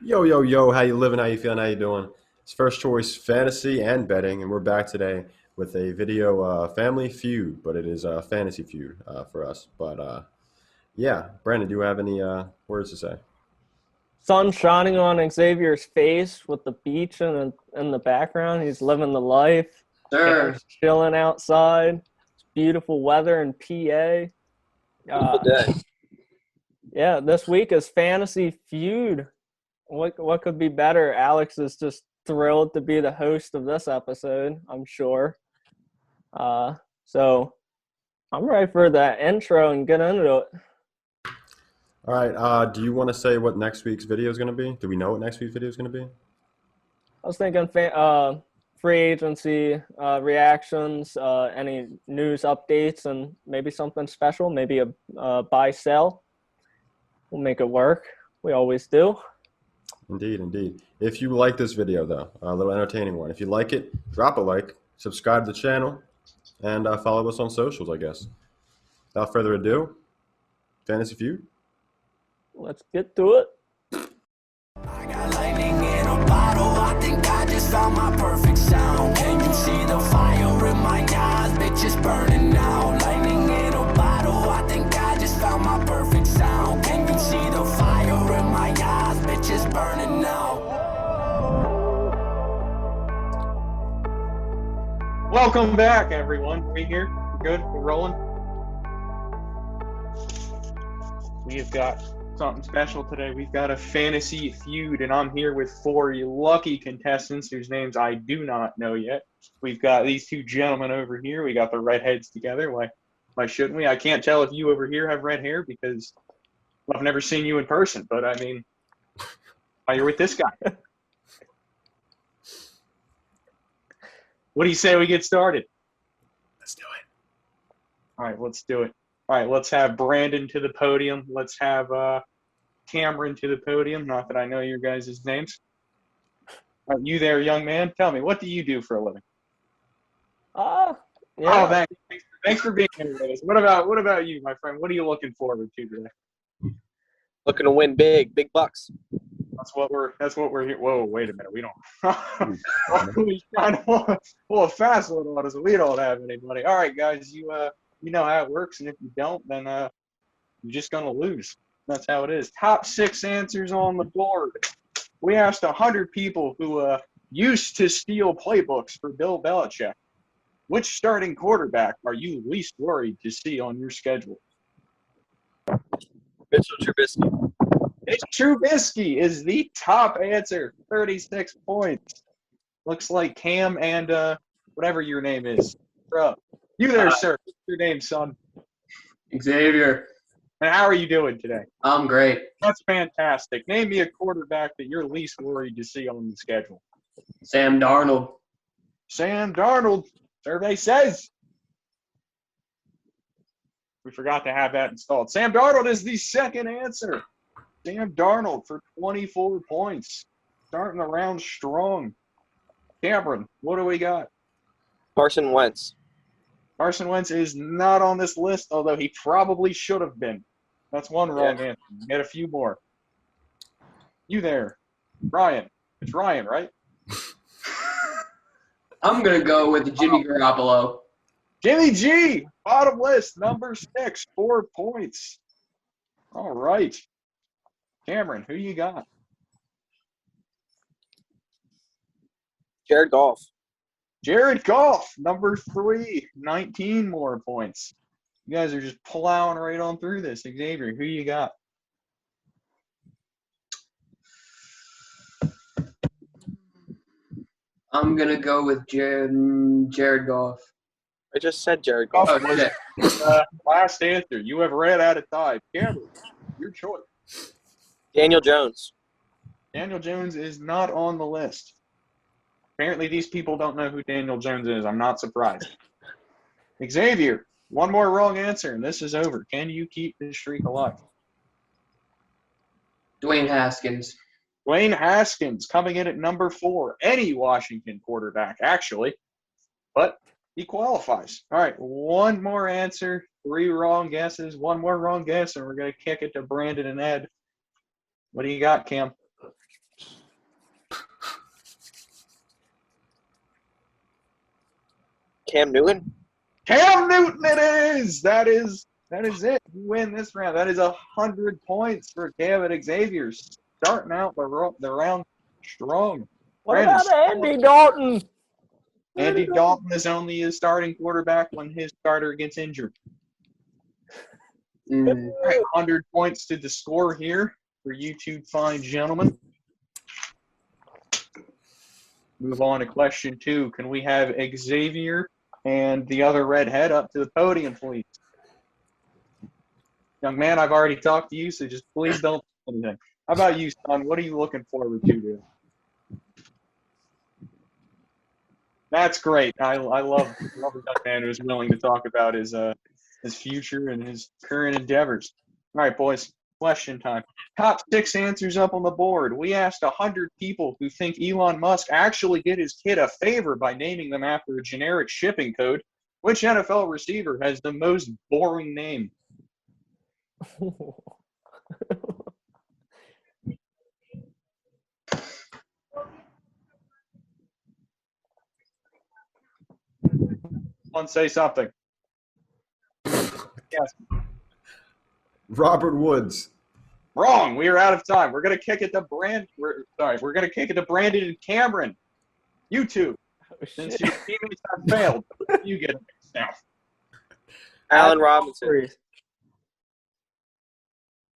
Yo, yo, yo, how you living? How you feeling? How you doing? It's First Choice Fantasy and Betting, and we're back today with a video family feud, but it is a fantasy feud for us. Yeah, Brandon, do you have any words to say? Sun shining on Xavier's face with the beach in the background. He's living the life. Sir, Cam's chilling outside. It's beautiful weather in PA. beautiful Uh, day. yeah, this week is Fantasy Feud. What could be better? Alex is just thrilled to be the host of this episode, I'm sure. So I'm ready for that intro and get into it. All right, do you want to say what next week's video is going to be? Do we know what next week's video is going to be? I was thinking free agency reactions, any news updates, and maybe something special, maybe a buy sell. We'll make it work. We always do. Indeed, indeed. If you like this video, though, a little entertaining one, if you like it, drop a like, subscribe to the channel, and follow us on socials, I guess. Without further ado, Fantasy Feud. Let's get to it. I got lightning in a bottle. I think I just found my perfect sound. Can you see the fire in my eyes? Bitch, it's burning now. Lightning in a bottle. I think I just found my perfect sound. Can you see the fire in my eyes? Bitch, it's burning now. Welcome back, everyone. We here? Good? We're rolling? We've got something special today. We've got a fantasy feud, and I'm here with four lucky contestants whose names I do not know yet. We've got these two gentlemen over here. We got the redheads together. Why shouldn't we? I can't tell if you over here have red hair because I've never seen you in person, but I mean, why you're with this guy. What do you say we get started? Let's do it. All right, let's do it. All right, let's have Brandon to the podium. Let's have Cameron to the podium. Not that I know your guys' names. You there, young man. Tell me, what do you do for a living? Yeah. Oh, thanks for being here with us. What about you, my friend? What are you looking forward to today? Looking to win big bucks. That's what we're here. Whoa, wait a minute. We don't. We trying to pull a fast one on us. We don't have any money. All right, guys, you know how it works, and if you don't, then you're just gonna lose. That's how it is. Top 6 answers on the board. We asked 100 people who used to steal playbooks for Bill Belichick. Which starting quarterback are you least worried to see on your schedule? Mitchell Trubisky. Mitch Trubisky is the top answer. 36 points. Looks like Cam and whatever your name is. Bro, you there, sir. What's your name, son? Xavier. And how are you doing today? I'm great. That's fantastic. Name me a quarterback that you're least worried to see on the schedule. Sam Darnold. Sam Darnold. Survey says. We forgot to have that installed. Sam Darnold is the second answer. Sam Darnold for 24 points. Starting the round strong. Cameron, what do we got? Carson Wentz. Carson Wentz is not on this list, although he probably should have been. That's one wrong answer. Get a few more. You there, Ryan. It's Ryan, right? I'm going to go with Jimmy Garoppolo. Jimmy G, bottom list, number 6, 4 points. All right. Cameron, who you got? Jared Goff. Jared Goff, number 3, 19 more points. You guys are just plowing right on through this. Xavier, who you got? I'm going to go with Jared Goff. I just said Jared Goff. Goff was last answer. You have ran out of time. Cameron, your choice. Daniel Jones. Daniel Jones is not on the list. Apparently, these people don't know who Daniel Jones is. I'm not surprised. Xavier, one more wrong answer, and this is over. Can you keep this streak alive? Dwayne Haskins. Dwayne Haskins coming in at number 4. Any Washington quarterback, actually. But he qualifies. All right, one more answer, 3 wrong guesses, one more wrong guess, and we're going to kick it to Brandon and Ed. What do you got, Cam? Cam Newton? Cam Newton it is! That is it. You win this round. That is 100 points for Gavin Xavier. Starting out the round strong. What Brandon, about Andy Dalton? Andy Dalton is only a starting quarterback when his starter gets injured. All right, 100 points to the score here for you two fine gentlemen. Move on to question 2. Can we have Xavier and the other redhead up to the podium, please? Young man, I've already talked to you, so just please don't say anything. How about you, son? What are you looking forward to today? That's great. I love a young man who's willing to talk about his future and his current endeavors. All right, boys. Question time. Top 6 answers up on the board. We asked 100 people who think Elon Musk actually did his kid a favor by naming them after a generic shipping code. Which NFL receiver has the most boring name? Someone say something. Yes. Robert Woods. Wrong. We are out of time. We're gonna kick it to We're gonna kick it to Brandon and Cameron. You two, since your teammates have failed, you get it now. Allen Robinson.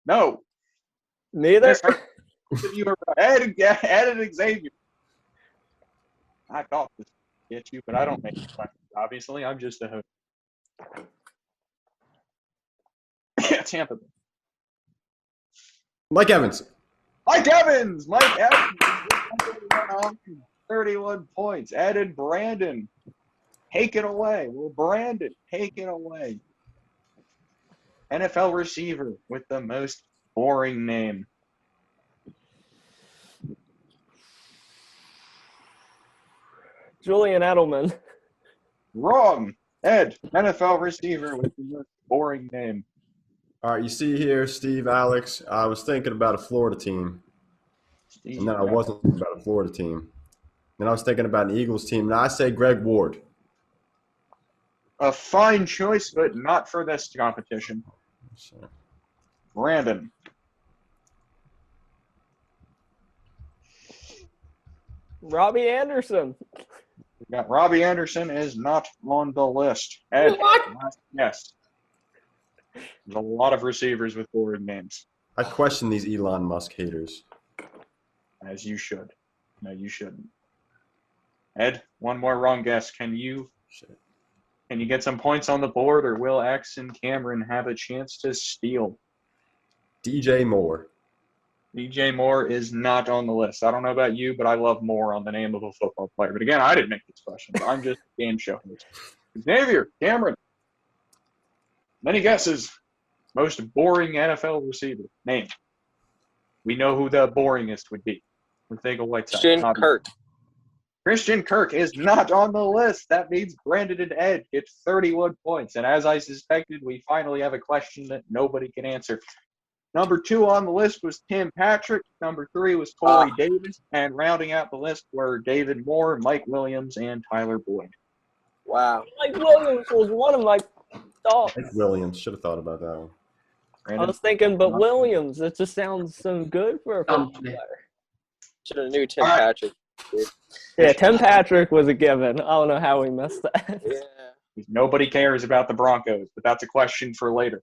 No. Neither. Yes, sir. Both of you are right. Ed and Xavier. I thought this would get you, but I don't make the questions. Obviously, I'm just a host. Yeah, Tampa Bay. Mike Evans. Mike Evans! Mike Evans! 31 points. Ed and Brandon. Take it away. Well, Brandon, take it away. NFL receiver with the most boring name. Julian Edelman. Wrong. Ed, NFL receiver with the most boring name. All right, you see here, Steve, Alex. I was thinking about a Florida team, and then I wasn't thinking about a Florida team. Then I was thinking about an Eagles team, and I say Greg Ward. A fine choice, but not for this competition. Brandon. Robbie Anderson. We got Robbie Anderson is not on the list. Ed, yes. There's a lot of receivers with boring names. I question these Elon Musk haters. As you should. No, you shouldn't. Ed, one more wrong guess. Can you get some points on the board, or will X and Cameron have a chance to steal? DJ Moore. DJ Moore is not on the list. I don't know about you, but I love Moore on the name of a football player. But again, I didn't make this question. I'm just a game show host. Xavier, Cameron. Many guesses. Most boring NFL receiver. Name. We know who the boringest would be. We think of Whiteside. Christian Kirk. Christian Kirk is not on the list. That means Brandon and Ed get 31 points. And as I suspected, we finally have a question that nobody can answer. Number 2 on the list was Tim Patrick. Number 3 was Corey Davis. And rounding out the list were David Moore, Mike Williams, and Tyler Boyd. Wow. Mike Williams was one of my thoughts. Mike Williams. Should have thought about that one. Brandon? I was thinking, but Williams, it just sounds so good for a football player. Should have knew Tim All right. Patrick. Dude. Yeah, Tim Patrick was a given. I don't know how we missed that. Yeah. Nobody cares about the Broncos, but that's a question for later.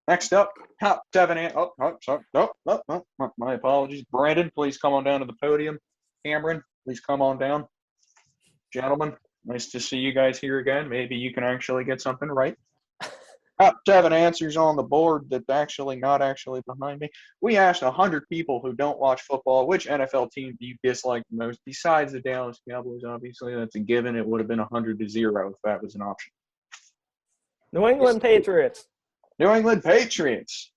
Next up, top 7. My apologies. Brandon, please come on down to the podium. Cameron, please come on down. Gentlemen, nice to see you guys here again. Maybe you can actually get something right. Top 7 answers on the board that's actually not actually behind me. We asked 100 people who don't watch football, which NFL team do you dislike the most besides the Dallas Cowboys, obviously. That's a given. It would have been 100-0 if that was an option. New England Patriots. New England Patriots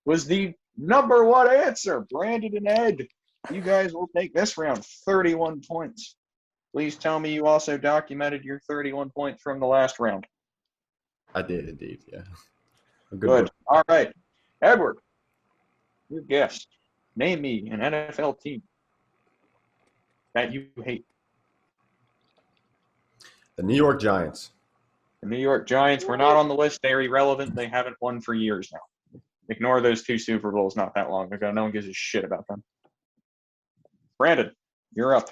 was the number 1 answer. Brandon and Ed, you guys will take this round 31 points. Please tell me you also documented your 31 points from the last round. I did indeed, yeah. Good. All right. Edward, your guest. Name me an NFL team that you hate. The New York Giants. The New York Giants were not on the list. They are irrelevant. They haven't won for years now. Ignore those 2 Super Bowls not that long ago. No one gives a shit about them. Brandon, you're up.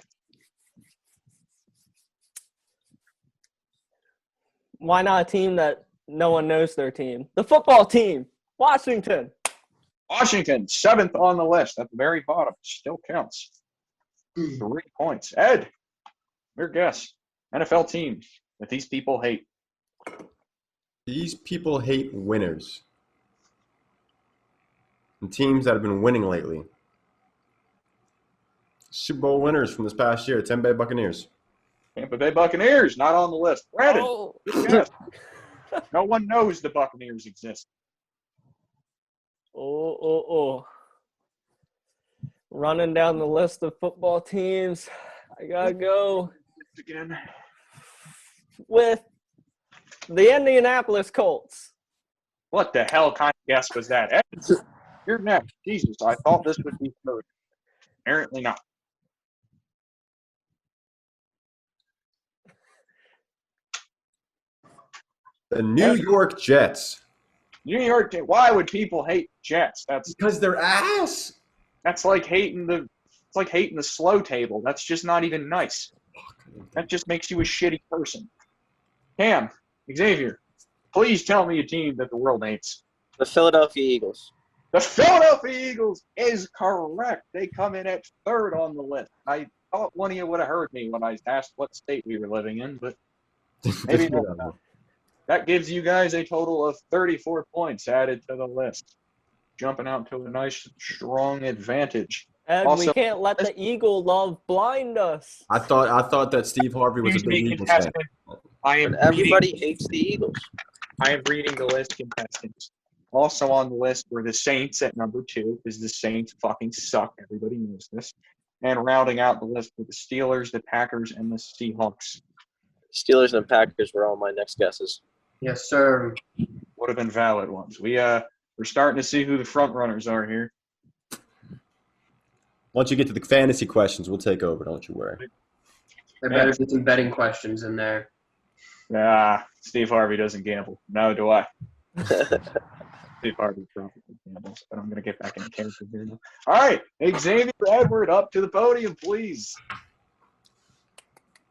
Why not a team that no one knows their team? The football team, Washington. Washington, 7th on the list at the very bottom. Still counts. 3 points. Ed, your guess. NFL team that these people hate. These people hate winners. And teams that have been winning lately. Super Bowl winners from this past year, Tampa Bay Buccaneers. Tampa Bay Buccaneers, not on the list. Brandon, Oh. your guess. No one knows the Buccaneers exist. Oh. Running down the list of football teams, I gotta go Again. with the Indianapolis Colts. What the hell kind of guess was that? Ed, you're next. Jesus, I thought this would be third. Apparently not. The New York Jets. New York, why would people hate Jets? Because they're ass. That's like hating the slow table. That's just not even nice. That just makes you a shitty person. Cam, Xavier, please tell me a team that the world hates. The Philadelphia Eagles. The Philadelphia Eagles is correct. They come in at 3rd on the list. I thought one of you would have heard me when I asked what state we were living in, but maybe not. That gives you guys a total of 34 points added to the list. Jumping out to a nice, strong advantage. And Also, we can't let the Eagle love blind us. I thought that Steve Harvey was a big Eagles fan. And Everybody hates the Eagles. I am reading the list, contestants. Also on the list were the Saints at number 2, because the Saints fucking suck. Everybody knows this. And rounding out the list were the Steelers, the Packers, and the Seahawks. Steelers and Packers were all my next guesses. Yes, sir. Would have been valid ones. We're starting to see who the front runners are here. Once you get to the fantasy questions, we'll take over. Don't you worry. There better be some betting questions in there. Steve Harvey doesn't gamble. No, do I. Steve Harvey probably gambles, but I'm going to get back into character here now. All right, Xavier Edward, up to the podium, please.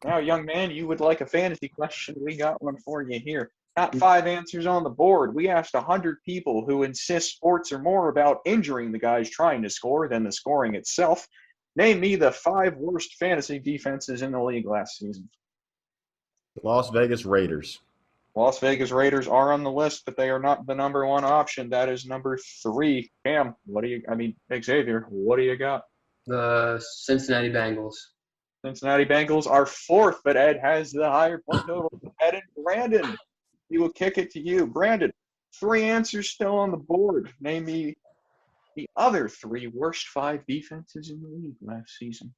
Now, young man, you would like a fantasy question. We got one for you here. Got 5 answers on the board. We asked 100 people who insist sports are more about injuring the guys trying to score than the scoring itself. Name me the 5 worst fantasy defenses in the league last season. Las Vegas Raiders. Las Vegas Raiders are on the list, but they are not the number 1 option. That is number 3. Cam, Xavier, what do you got? The Cincinnati Bengals. Cincinnati Bengals are 4th, but Ed has the higher point total. Ed and Brandon, we will kick it to you. Brandon, 3 answers still on the board. Name me the other 3 worst 5 defenses in the league last season.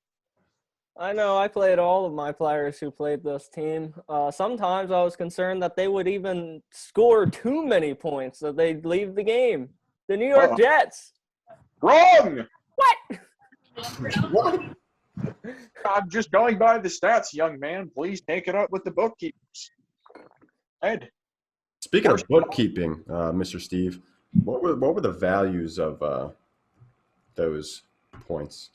I know I played all of my players who played this team. Sometimes I was concerned that they would even score too many points, that they'd leave the game. The New York Jets. Wrong! What? What? I'm just going by the stats, young man. Please take it up with the bookkeepers. Ed. Speaking of bookkeeping, Mr. Steve, what were the values of those points?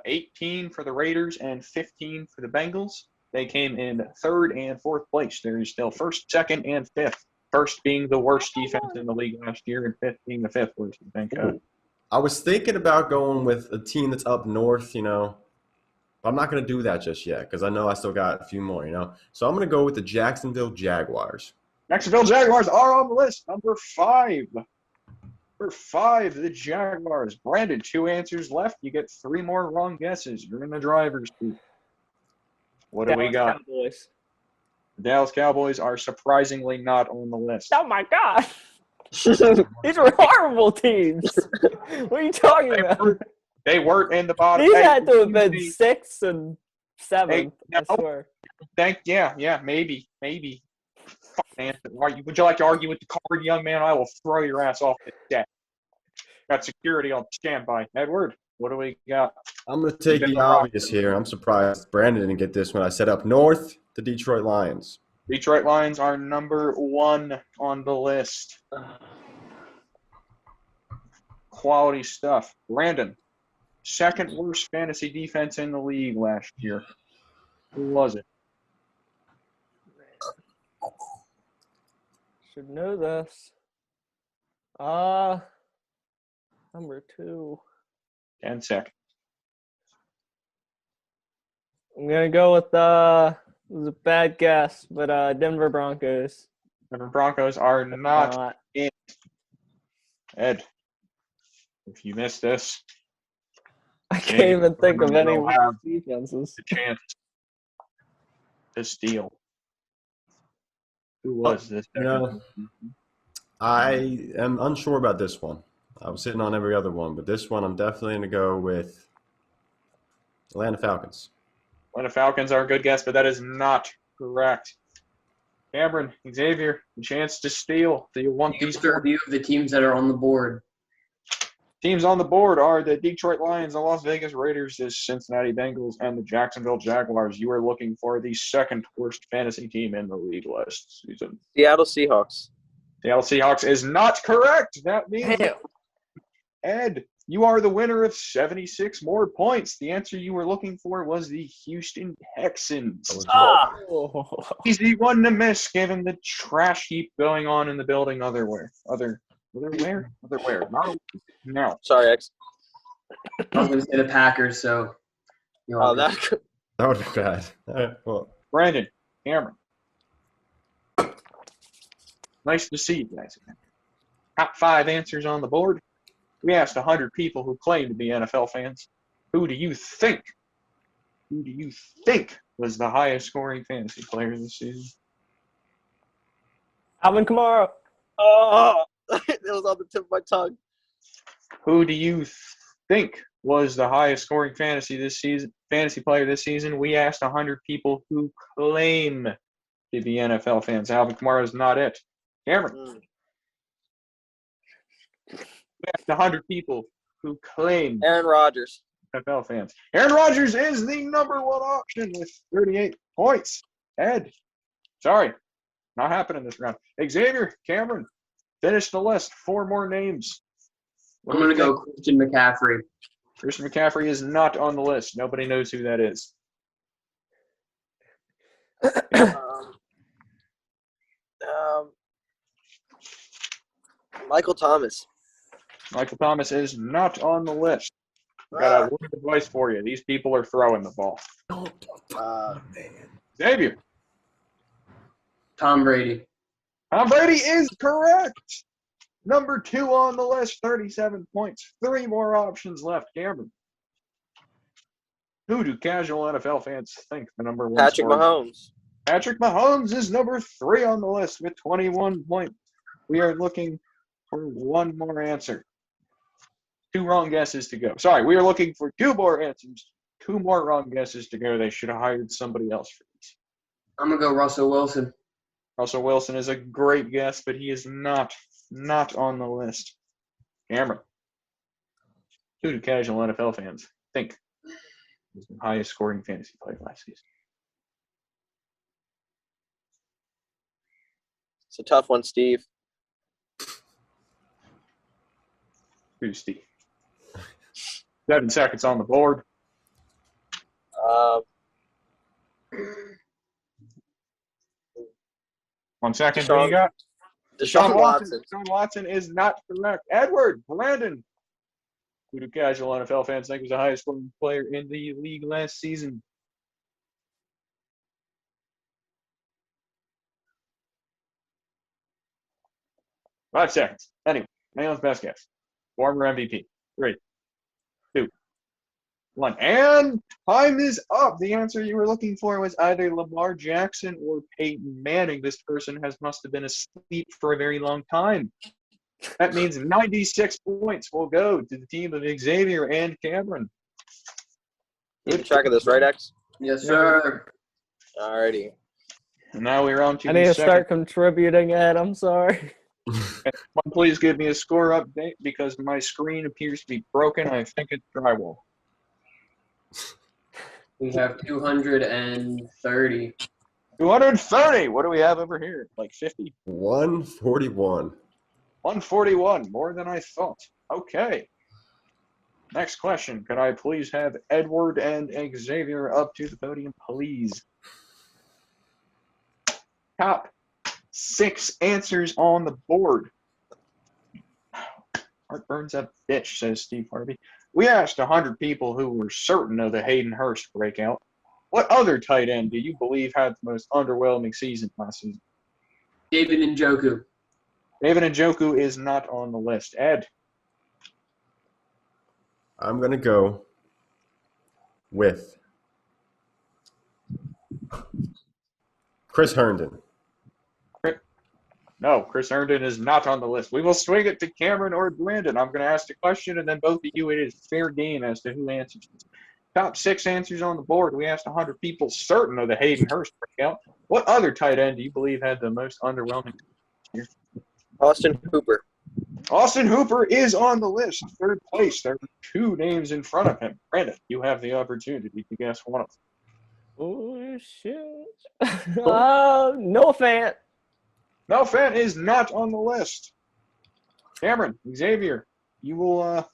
18 for the Raiders and 15 for the Bengals. They came in 3rd and 4th place. There is still 1st, 2nd, and 5th. 1st being the worst defense in the league last year, and 5th being the 5th worst, I think. I was thinking about going with a team that's up north, but I'm not going to do that just yet because I know I still got a few more, So I'm going to go with the Jacksonville Jaguars. Jacksonville Jaguars are on the list. Number 5. Number 5, the Jaguars. Brandon, 2 answers left. You get 3 more wrong guesses. You're in the driver's seat. What do we got? Cowboys. The Dallas Cowboys are surprisingly not on the list. Oh, my God. These were horrible teams. What are you talking about? They weren't in the bottom. These had to have been 6 and 7. I swear. Maybe. Fuck, man. Would you like to argue with the card, young man? I will throw your ass off the deck. Got security on standby. Edward, what do we got? I'm going to take the obvious here. I'm surprised Brandon didn't get this when I set up north, the Detroit Lions. Detroit Lions are number 1 on the list. Quality stuff. Brandon, second worst fantasy defense in the league last year. Who was it? Should know this. Number 2. 10 seconds. I'm gonna go with it was a bad guess, but Denver Broncos. Denver Broncos are not in. Ed, if you missed this, I can't even think of any don't have defenses. the chance to steal. Who was this? You know, I am unsure about this one. I was sitting on every other one, but this one I'm definitely going to go with Atlanta Falcons. Atlanta Falcons are a good guess, but that is not correct. Cameron, Xavier, a chance to steal. Do you want these These are a few of the teams that are on the board. teams on the board are the Detroit Lions, the Las Vegas Raiders, the Cincinnati Bengals, and the Jacksonville Jaguars. You are looking for the second worst fantasy team in the league last season. Seattle Seahawks. Seattle Seahawks is not correct. That means, Ed, you are the winner of 76 more points. The answer you were looking for was the Houston Texans. Easy one to miss given the trash heap going on in the building otherwhere. Otherwhere? No. Sorry, X. I was going to say the Packers, so. You know, Oh, that. That would be bad. All right, well, Brandon, Cameron. Nice to see you guys again. Top 5 answers on the board. We asked 100 people who claim to be NFL fans. Who do you think was the highest scoring fantasy player this season? Alvin Kamara. Oh, it was on the tip of my tongue. Who do you think was the highest scoring fantasy player this season? We asked 100 people who claim to be NFL fans. Alvin Kamara is not it. Cameron. We asked 100 people who claim Aaron Rodgers. NFL fans. Aaron Rodgers is the number 1 option with 38 points. Ed, sorry, not happening this round. Xavier, Cameron, finish the list. 4 more names. I'm going to go Christian McCaffrey. Christian McCaffrey is not on the list. Nobody knows who that is. Michael Thomas. Michael Thomas is not on the list. Got a word of advice for you. These people are throwing the ball. Xavier. Tom Brady. Tom Brady is correct. Number 2 on the list, 37 points. 3 more options left. Cameron. Who do casual NFL fans think the number 1 Patrick scorer? Mahomes. Patrick Mahomes is number 3 on the list with 21 points. We are looking for 1 more answer. 2 wrong guesses to go. Sorry, we are looking for 2 more answers. 2 more wrong guesses to go. They should have hired somebody else for this. I'm going to go Russell Wilson. Russell Wilson is a great guess, but he is not on the list. Cameron. Who do casual NFL fans think was the highest scoring fantasy player last season? It's a tough one, Steve. Who's Steve? 7 seconds on the board. 1 second. Who you got? Deshaun Watson. Deshaun Watson is not correct. Edward, Brandon. Who do casual NFL fans think was the highest scoring player in the league last season? Five seconds. Anyway, anyone's best guess. Former MVP. 3, 2, 1. And time is up. The answer you were looking for was either Lamar Jackson or Peyton Manning. This person must have been asleep for a very long time. That means 96 points will go to the team of Xavier and Cameron. Keeping track of this, right, X? Yes, sir. Alrighty. And now we're on to I need the to second. start contributing, Ed. I'm sorry. Someone please give me a score update because my screen appears to be broken. I think it's drywall. We have 230. 230. What do we have over here? Like 50? 141. 141. More than I thought. Okay. Next question. Could I please have Edward and Xavier up to the podium, please? Top 6 answers on the board. Heartburn's a bitch, says Steve Harvey. We asked 100 people who were certain of the Hayden Hurst breakout. What other tight end do you believe had the most underwhelming season last season? David Njoku. David Njoku is not on the list. Ed? I'm going to go with Chris Herndon. No, Chris Herndon is not on the list. We will swing it to Cameron or Brandon. I'm going to ask the question, and then both of you, it is fair game as to who answers this. Top 6 answers on the board. We asked 100 people certain of the Hayden Hurst breakout. What other tight end do you believe had the most underwhelming year? Austin Hooper. Austin Hooper is on the list, 3rd place. There are 2 names in front of him. Brandon, you have the opportunity to guess one of them. Oh, shit. No fan. No fan is not on the list. Cameron, Xavier, you will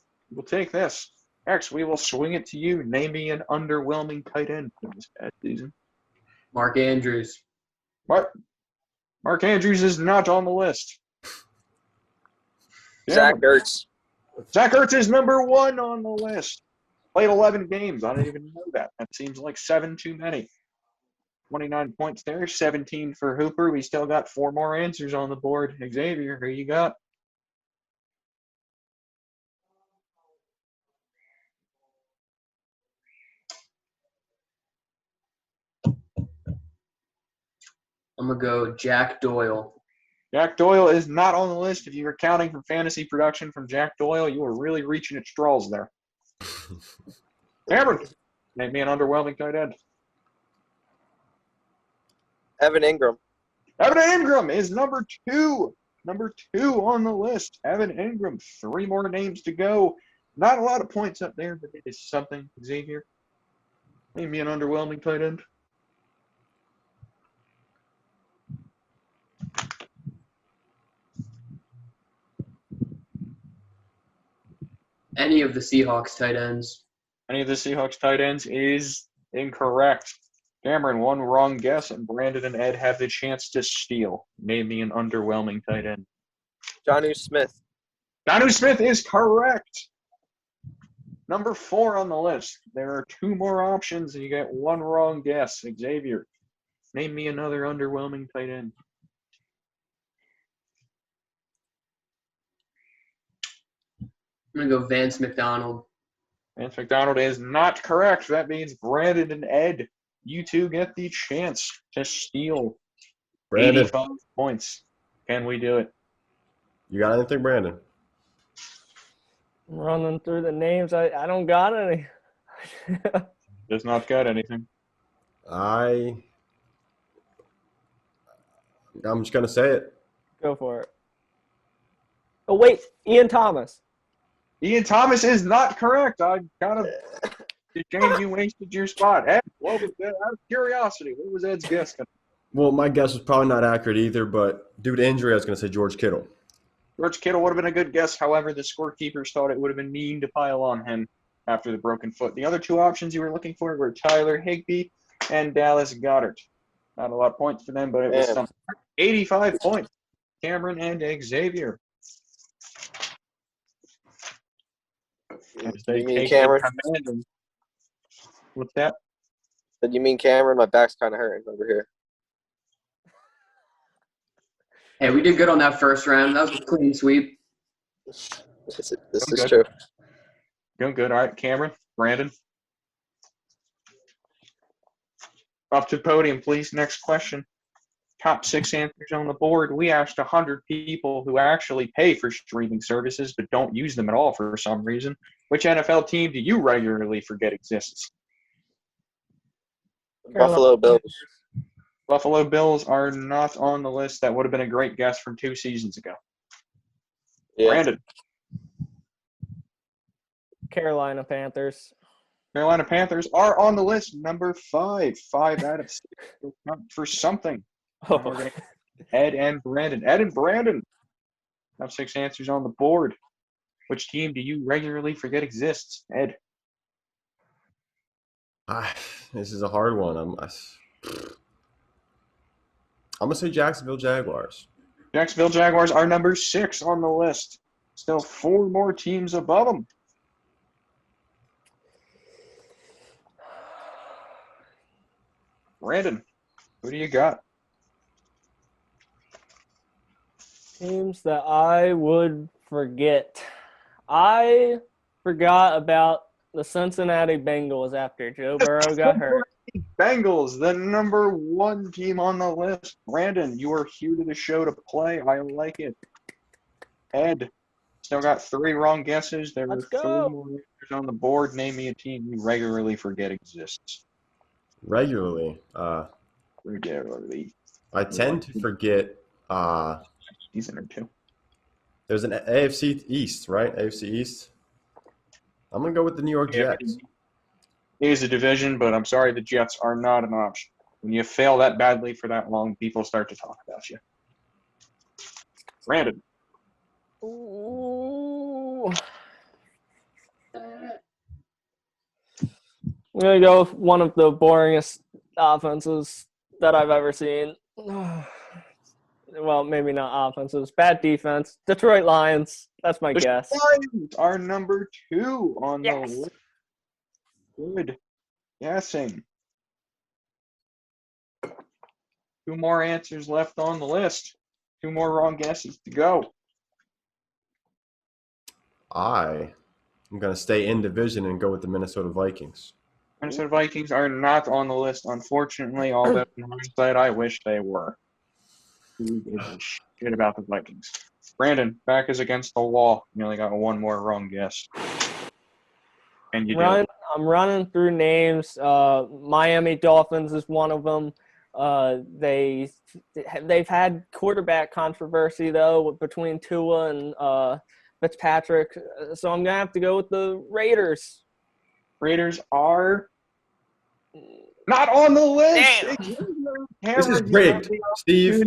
take this. X, we will swing it to you. Name me an underwhelming tight end for this past season. Mark Andrews. Mark Andrews is not on the list. Zach Cameron. Ertz. Zach Ertz is number 1 on the list. Played 11 games. I didn't even know that. That seems like 7 too many. 29 points there, 17 for Hooper. We still got 4 more answers on the board. Xavier, who you got? I'm going to go Jack Doyle. Jack Doyle is not on the list. If you were counting from fantasy production from Jack Doyle, you were really reaching at straws there. Cameron, name me an underwhelming tight end. Evan Ingram. Evan Ingram is number 2. Number 2 on the list. Evan Ingram, 3 more names to go. Not a lot of points up there, but it is something. Xavier, name me an underwhelming tight end. Any of the Seahawks tight ends. Any of the Seahawks tight ends is incorrect. Cameron, 1 wrong guess, and Brandon and Ed have the chance to steal. Name me an underwhelming tight end. Jonnu Smith. Jonnu Smith is correct. Number 4 on the list. There are 2 more options, and you get 1 wrong guess. Xavier, name me another underwhelming tight end. I'm going to go Vance McDonald. Vance McDonald is not correct. That means Brandon and Ed, you 2 get the chance to steal Brandon, 85 points. Can we do it? you got anything, Brandon? Running through the names, I don't got any. Does not got anything. I'm just going to say it. Go for it. Oh, wait. Ian Thomas. Ian Thomas is not correct. I kind of shame you wasted your spot. Ed, what was that? Out of curiosity, what was Ed's guess? Well, my guess was probably not accurate either, but due to injury, I was going to say George Kittle. George Kittle would have been a good guess. However, the scorekeepers thought it would have been mean to pile on him after the broken foot. The other 2 options you were looking for were Tyler Higbee and Dallas Goedert. Not a lot of points for them, but it was something. 85 points. Cameron and Xavier. You mean Cameron? What's that? Did you mean Cameron? My back's kind of hurting over here. Hey, we did good on that first round. That was a clean sweep. This is Okay. true. Doing good. All right, Cameron, Brandon. Up to the podium, please. Next question. Top 6 answers on the board. We asked 100 people who actually pay for streaming services but don't use them at all for some reason. Which NFL team do you regularly forget exists? Buffalo Bills. Buffalo Bills are not on the list. That would have been a great guess from 2 seasons ago. Yeah. Brandon, Carolina Panthers. Carolina Panthers are on the list, number 5. 5 out of 6 will count for something. And we're going to Ed and Brandon. Ed and Brandon have 6 answers on the board. Which team do you regularly forget exists? Ed. This is a hard one. I'm gonna say Jacksonville Jaguars. Jacksonville Jaguars are number 6 on the list. Still 4 more teams above them. Brandon, who do you got? Teams that I would forget. I forgot about the Cincinnati Bengals after Joe Burrow got hurt. Bengals, the number 1 team on the list. Brandon, you are here to the show to play. I like it. Ed, still got 3 wrong guesses. There Let's are 3 go. more answers on the board. Name me a team you regularly forget exists. Regularly, Regularly. I tend to forget. Season or 2. There's an AFC East, right? AFC East. I'm gonna go with the New York Jets. It is a division, but I'm sorry, the Jets are not an option. When you fail that badly for that long, people start to talk about you. Brandon. Ooh. I'm going to go with one of the boringest offenses that I've ever seen. Well, maybe not offenses. Bad defense. Detroit Lions. That's my guess. Lions are number 2 on the Yes. list. Good guessing. 2 more answers left on the list. 2 more wrong guesses to go. I'm gonna stay in division and go with the Minnesota Vikings. Minnesota Vikings are not on the list, unfortunately, although in hindsight, I wish they were. Who gives a shit about the Vikings? Brandon, back is against the wall. You only got 1 more wrong guess. And you do. I'm running through names. Miami Dolphins is one of them. They've had quarterback controversy though between Tua and Fitzpatrick, so I'm gonna have to go with the Raiders. Raiders are not on the list. This is rigged, Steve.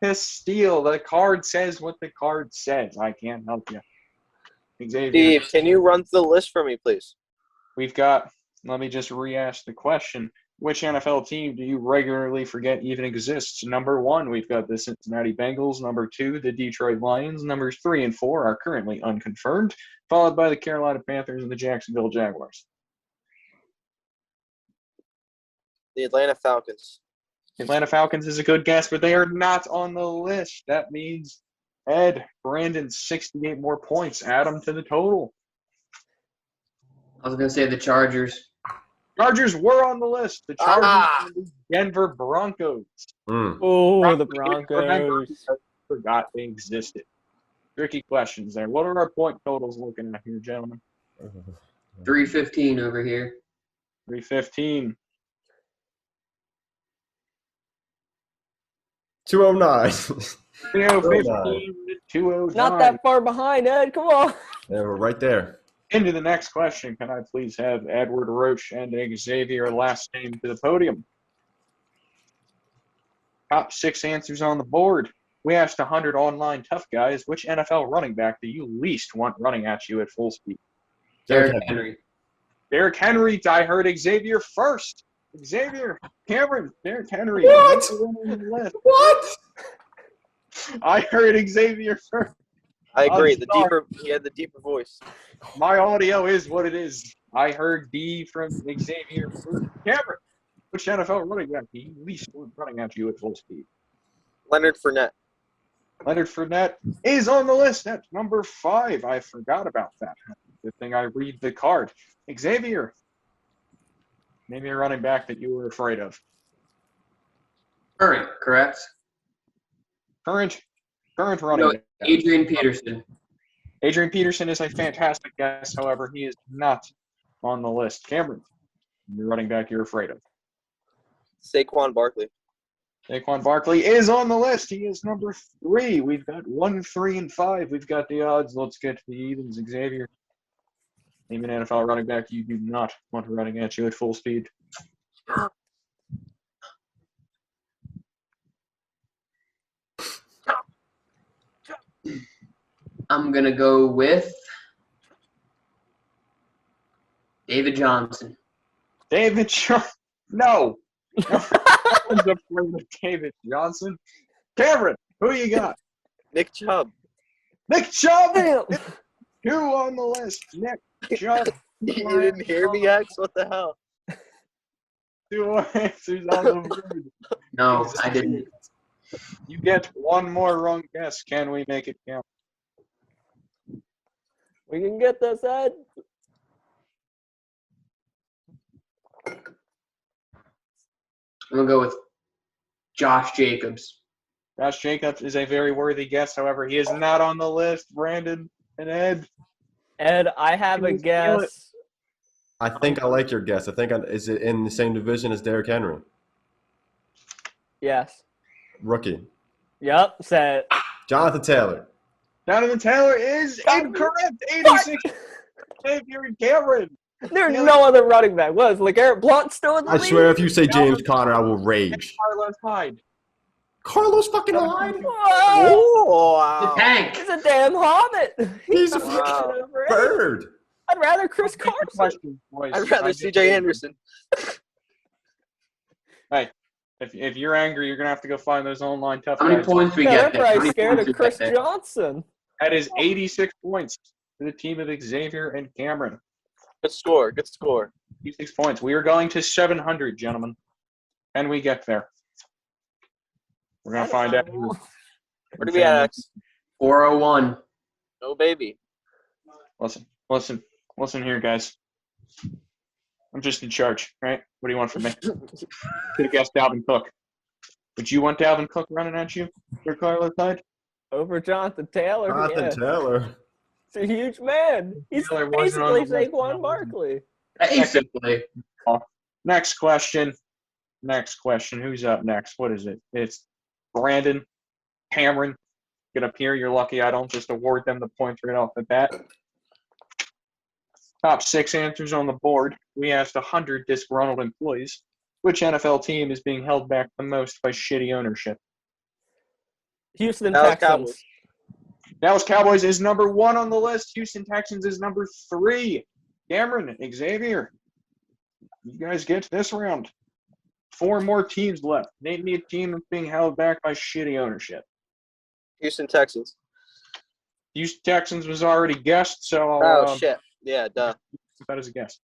To steal. The card says what the card says. I can't help you. Xavier. Steve, can you run through the list for me, please? We've got, let me just re-ask the question. Which NFL team do you regularly forget even exists? Number 1, we've got the Cincinnati Bengals. Number 2, the Detroit Lions. Numbers 3 and 4 are currently unconfirmed, followed by the Carolina Panthers and the Jacksonville Jaguars. The Atlanta Falcons. Atlanta Falcons is a good guess, but they are not on the list. That means Ed, Brandon, 68 more points. Add them to the total. I was going to say the Chargers. Chargers were on the list. The Chargers and the Denver Broncos. Oh, the Broncos. Forgot they existed. Tricky questions there. What are our point totals looking at here, gentlemen? 315 over here. 315. 209. 315 to 209. Not that far behind, Ed. Come on. Yeah, we're right there. Into the next question. Can I please have Edward Roach and Xavier last name to the podium? Top 6 answers on the board. We asked 100 online tough guys, which NFL running back do you least want running at you at full speed? Derrick Henry. Derrick Henry. I heard Xavier first. Xavier, Cameron, Derrick Henry. What? What? I heard Xavier first. I agree. I'm He had the deeper voice. My audio is what it is. I heard D from Xavier first. Cameron, which NFL running back do you least want running at you at full speed? Leonard Fournette. Leonard Fournette is on the list at number 5. I forgot about that. Good thing I read the card. Xavier, name your running back that you were afraid of. Current, correct? Current running No, back. Adrian Peterson. Adrian Peterson is a fantastic guess. However, he is not on the list. Cameron, your running back you're afraid of. Saquon Barkley. Saquon Barkley is on the list. He is number 3. We've got 1, 3, and 5. We've got the odds. Let's get to the evens. Xavier. Name an NFL running back you do not want running at you at full speed. I'm going to go with David Johnson. David Johnson. No. I'm afraid of David Johnson. Cameron, who you got? Nick Chubb. Nick Chubb. Damn. 2 on the list. Nick Chubb. You didn't hear me, X? What the hell? 2 answers on the board. No, I didn't. You get one more wrong guess. Can we make it count? We can get this, Ed. I'm going to go with Josh Jacobs. Josh Jacobs is a very worthy guess. However, he is not on the list. Brandon and Ed. Ed, I have a Can you feel it? guess. I think I like your guess. Is it in the same division as Derrick Henry? Yes. Rookie. Yep, said. Jonathan Taylor. Jonathan Taylor is incorrect. 86. Xavier and Cameron. There's no other running back. What is LeGarrette Blount still in the I league? swear if you say James Conner, I will rage. Carlos Hyde. Carlos fucking Hyde? Whoa! Oh, The tank. He's a damn hobbit. He's a fucking wow. overrated. Bird. I'd rather Chris Carson. Question, boys. I'd rather CJ Anderson. Hey, if you're angry, you're going to have to go find those online tough How many guys. points we Yeah, get they're there? How probably many scared points of we Chris get there? Johnson. That is 86 points to the team of Xavier and Cameron. Good score. Good score. 86 points. We are going to 700, gentlemen. Can we get there? We're going to find out. Where do we at, X? 401. No baby. Listen here, guys. I'm just in charge, right? What do you want from me? Could have guessed Dalvin Cook. Would you want Dalvin Cook running at you for Carlos Hyde? Over Jonathan Taylor. Jonathan Yeah. Taylor. He's a huge man. He's Taylor wasn't on basically the list. Saquon Barkley. Basically. Next question. Who's up next? What is it? It's Brandon, Cameron. Get up here. You're lucky I don't just award them the points right off the bat. Top 6 answers on the board. We asked 100 disgruntled employees. Which NFL team is being held back the most by shitty ownership? Houston Dallas Texans. Cowboys. Dallas Cowboys is number 1 on the list. Houston Texans is number 3. Cameron, Xavier, you guys get to this round. 4 more teams left. Name me a team that's being held back by shitty ownership. Houston Texans. Houston Texans was already guessed, so Oh, shit. Yeah, duh. that is a guess.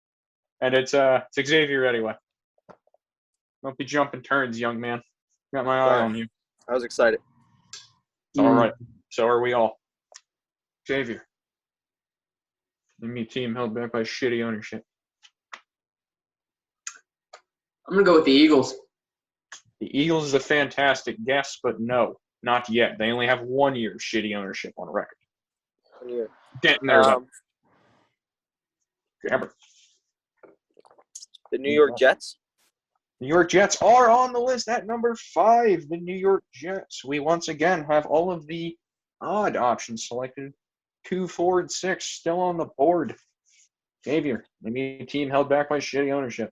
And it's Xavier anyway. Don't be jumping turns, young man. Got my eye Sorry. on you. I was excited. It's all right. So are we all. Xavier. Name me a team held back by shitty ownership. I'm going to go with the Eagles. The Eagles is a fantastic guess, but no, not yet. They only have 1 year of shitty ownership on record. 1 year. Denton, there's up. Cameron. The New York Jets. New York Jets are on the list at number 5. The New York Jets. We once again have all of the odd options selected. 2, 4, and 6 still on the board. Xavier, maybe a team held back by shitty ownership.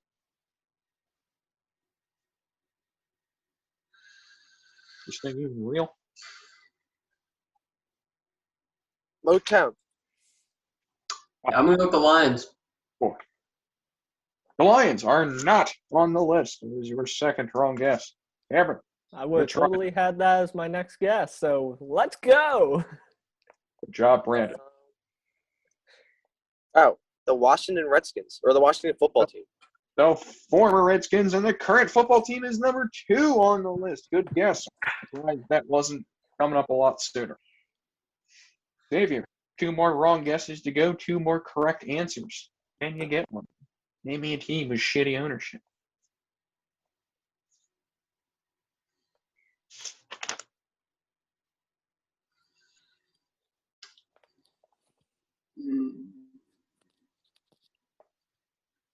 This thing even real? Motown. I'm going to go with the Lions. The Lions are not on the list. It was your second wrong guess. Cameron. I would have Good try. totally had that as my next guess. So let's go. Good job, Brandon. Oh, the Washington Redskins or the Washington football team. The former Redskins and the current football team is number 2 on the list. Good guess. Right, that wasn't coming up a lot sooner. Xavier, 2 more wrong guesses to go, 2 more correct answers. Can you get one? Name me a team with shitty ownership.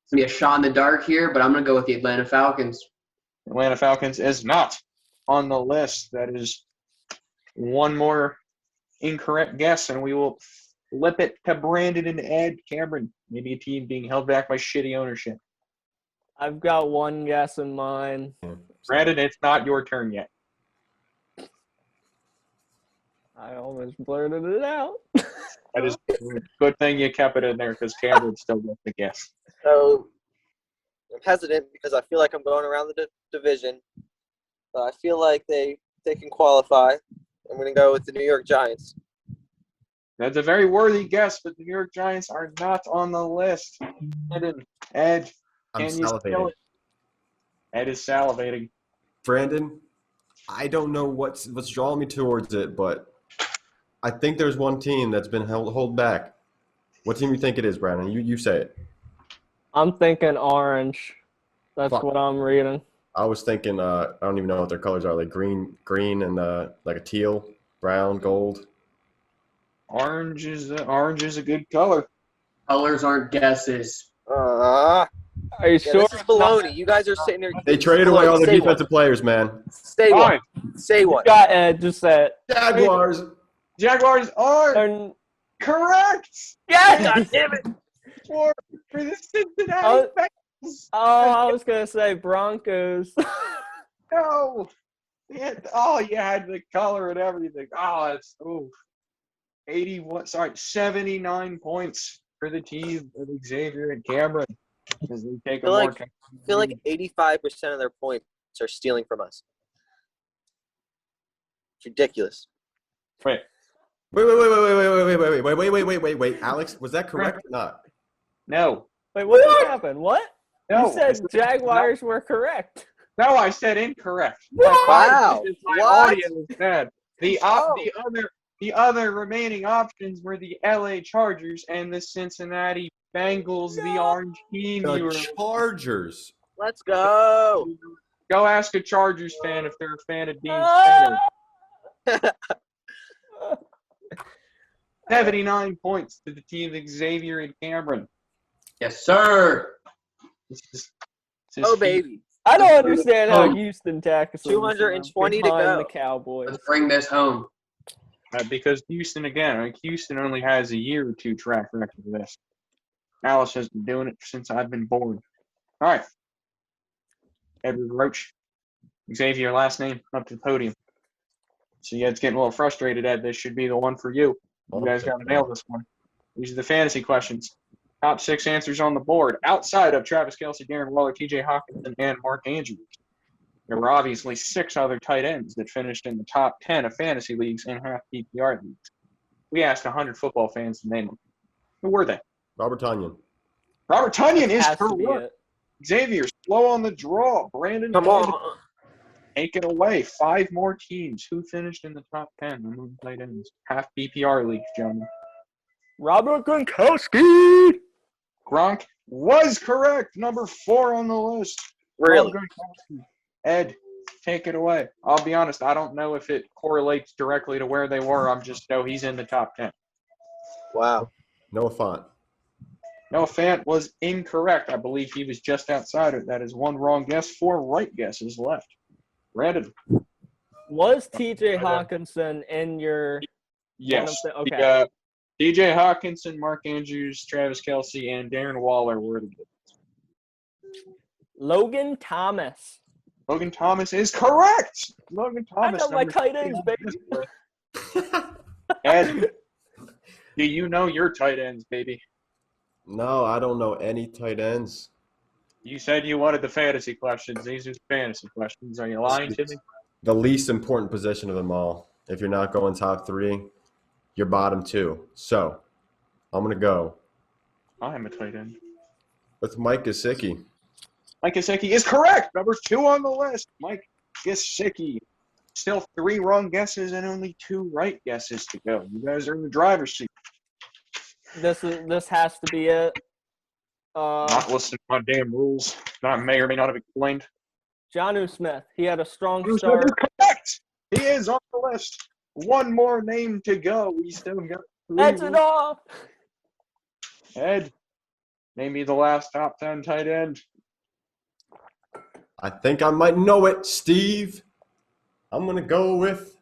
It's going to be a shot in the dark here, but I'm going to go with the Atlanta Falcons. Atlanta Falcons is not on the list. That is 1 more incorrect guess, and we will Flip it to Brandon and Ed. Cameron, maybe a team being held back by shitty ownership. I've got one guess in mind. Brandon, it's not your turn yet. I almost blurted it out. That is a good thing you kept it in there because Cameron still gets the guess. So I'm hesitant because I feel like I'm going around the division. But I feel like they can qualify. I'm going to go with the New York Giants. That's a very worthy guess, but the New York Giants are not on the list. Ed, I'm can you spell salivating. it? Ed is salivating. Brandon, I don't know what's drawing me towards it, but I think there's one team that's been held back. What team you think it is, Brandon? You say it. I'm thinking orange. That's Fuck. what I'm reading. I was thinking, I don't even know what their colors are, like green, and like a teal, brown, gold. Orange is a good color. Colors aren't guesses. Are you Yeah, sure? this is baloney. You guys are sitting there. They this is traded away baloney. all their Say defensive players, man. One. Say Fine. what? Say what? Got Ed. Just say it. Jaguars. Jaguars are And correct yes. Damn it! for the Cincinnati Bengals. I was gonna say Broncos. No. Oh, you had the color and everything. Oh, it's 79 points for the team of Xavier and Cameron as they take a more. I feel like 85% of their points are stealing from us. It's ridiculous. Wait, Wait. Alex, was that correct or not? no, Wait, what just happened? What? no. You said Jaguars were correct. No, I said incorrect. Wow. My What? audio is bad. The other remaining options were the LA Chargers and the Cincinnati Bengals, the orange team. You The were Chargers. Let's go. go ask a Chargers fan if they're a fan of Dean Ah! Springer. 79 points to the team of Xavier and Cameron. Yes, sir. This is Oh, baby. I don't understand how Houston Texans 220 to behind go. the Cowboys. Let's bring this home. Because Houston, again, Houston only has a year or two track record of this. Alice has been doing it since I've been born. All right. Edward Roach, Xavier, last name, up to the podium. So Ed's getting a little frustrated, Ed. This should be the one for you. You guys got to nail this one. These are the fantasy questions. Top 6 answers on the board. Outside of Travis Kelce, Darren Waller, TJ Hawkinson, and Mark Andrews, there were obviously 6 other tight ends that finished in the top 10 of fantasy leagues and half PPR leagues. We asked 100 football fans to name them. Who were they? Robert Tonyan. Robert Tonyan is Has to be correct. it. Xavier, slow on the draw. Brandon, Come on. take it away. 5 more teams. Who finished in the top 10 among tight ends? Half PPR leagues, gentlemen. Robert Gronkowski. Gronk was correct. Number 4 on the list. Really? Rob Gronkowski. Ed, take it away. I'll be honest, I don't know if it correlates directly to where they were. I'm just know he's in the top 10. Wow. Noah Fant. Noah Fant was incorrect. I believe he was just outside it. That is 1 wrong guess, 4 right guesses left. Brandon. Was TJ Hawkinson in your Yes. Okay. DJ Hawkinson, Mark Andrews, Travis Kelce, and Darren Waller were the good. Logan Thomas? Logan Thomas is correct. Logan Thomas. I know my number tight 3 ends, on the baby. list. Ed, do you know your tight ends, baby? No, I don't know any tight ends. You said you wanted the fantasy questions. These are the fantasy questions. Are you lying to me? The least important position of them all. If you're not going top 3, you're bottom 2. So, I'm going to go I am a tight end. with Mike Gesicki. Mike Gesicki is correct. Number 2 on the list. Mike Gesicki. Still 3 wrong guesses and only 2 right guesses to go. You guys are in the driver's seat. This has to be it. Not listening to my damn rules. That I may or may not have explained. Jonnu Smith. He had a strong Bruce start. Smith is correct. He is on the list. 1 more name to go. We still got 3. That's it off. Ed, name me the last top 10 tight end. I think I might know it, Steve. I'm going to go with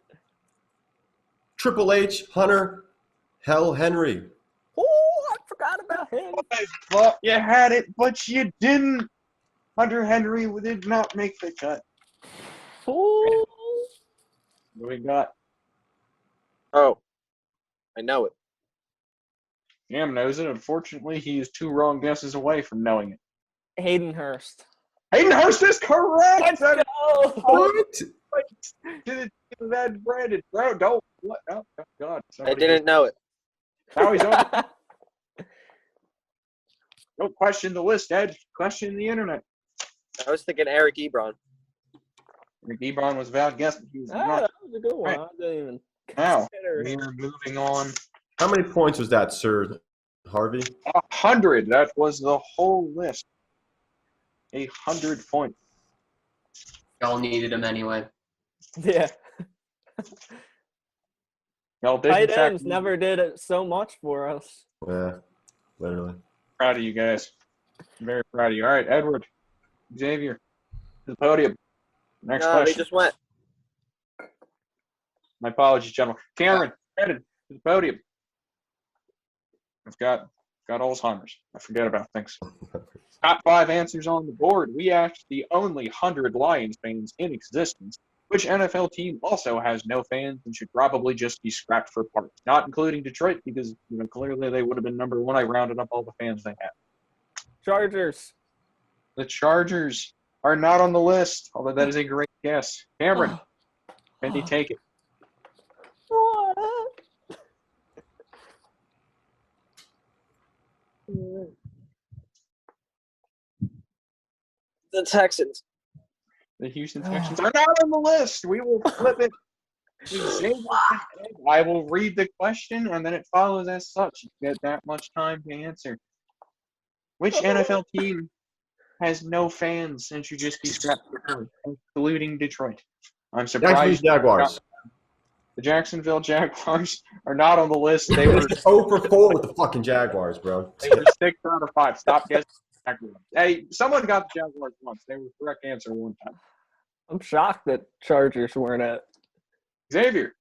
Triple H, Hunter, Hell Henry. forgot about him. I thought you had it, but you didn't. Hunter Henry did not make the cut. Fool. What do we got? Oh, I know it. Cam knows it. Unfortunately, he is 2 wrong guesses away from knowing it. Hayden Hurst. Hayden Hurst is correct. Let's That go. What? is that Brandon. Bro, don't. What? Oh, God. I didn't know it. Now he's on. Don't question the list, Ed. Question the internet. I was thinking Eric Ebron. Rick Ebron was a valid guess, but he was Ah, not. that was a good one. Right. I didn't even Now, consider it. we're moving on. How many points was that, Sir Harvey? 100. That was the whole list. 100 points. Y'all needed him anyway. Yeah. Y'all did, in Tight fact, ends never did it so much for us. Yeah, literally. proud of you guys. I'm very proud of you. All right, Edward, Xavier, to the podium. Next No, they question. just went. My apologies, gentlemen. Cameron, headed to the podium. I've got Alzheimer's. I forget about things. Top 5 answers on the board. We asked the only 100 Lions fans in existence, which NFL team also has no fans and should probably just be scrapped for parts, not including Detroit, because clearly they would have been number 1. I rounded up all the fans they had. Chargers. The Chargers are not on the list, although that is a great guess. Cameron, can you take it? The Texans. The Houston Texans are not on the list. We will flip it. I will read the question, and then it follows as such. You get that much time to answer. Which NFL team has no fans and should just be scrapped for her, including Detroit? I'm Jacksonville surprised. Jaguars. The Jacksonville Jaguars are not on the list. They were 0 for 4 with the fucking Jaguars, bro. 6 out of 5. Stop guessing. Hey, someone got the Jaguars once. They were the correct answer one time. I'm shocked that Chargers weren't at. Xavier.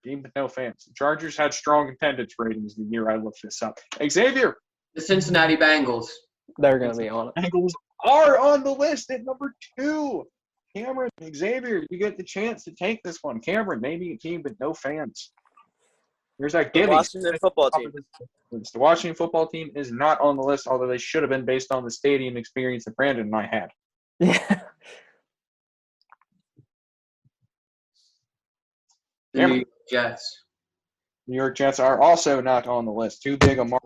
Team with no fans. The Chargers had strong attendance ratings the year I looked this up. Xavier. The Cincinnati Bengals. They're going to be on it. Bengals are on the list at number 2. Cameron, Xavier, you get the chance to take this one. Cameron, maybe a team with no fans. Here's that The gimme. Washington football team. The Washington football team is not on the list, although they should have been based on the stadium experience that Brandon and I had. Yeah. The Cameron. New York Jets. New York Jets are also not on the list. Too big a mark.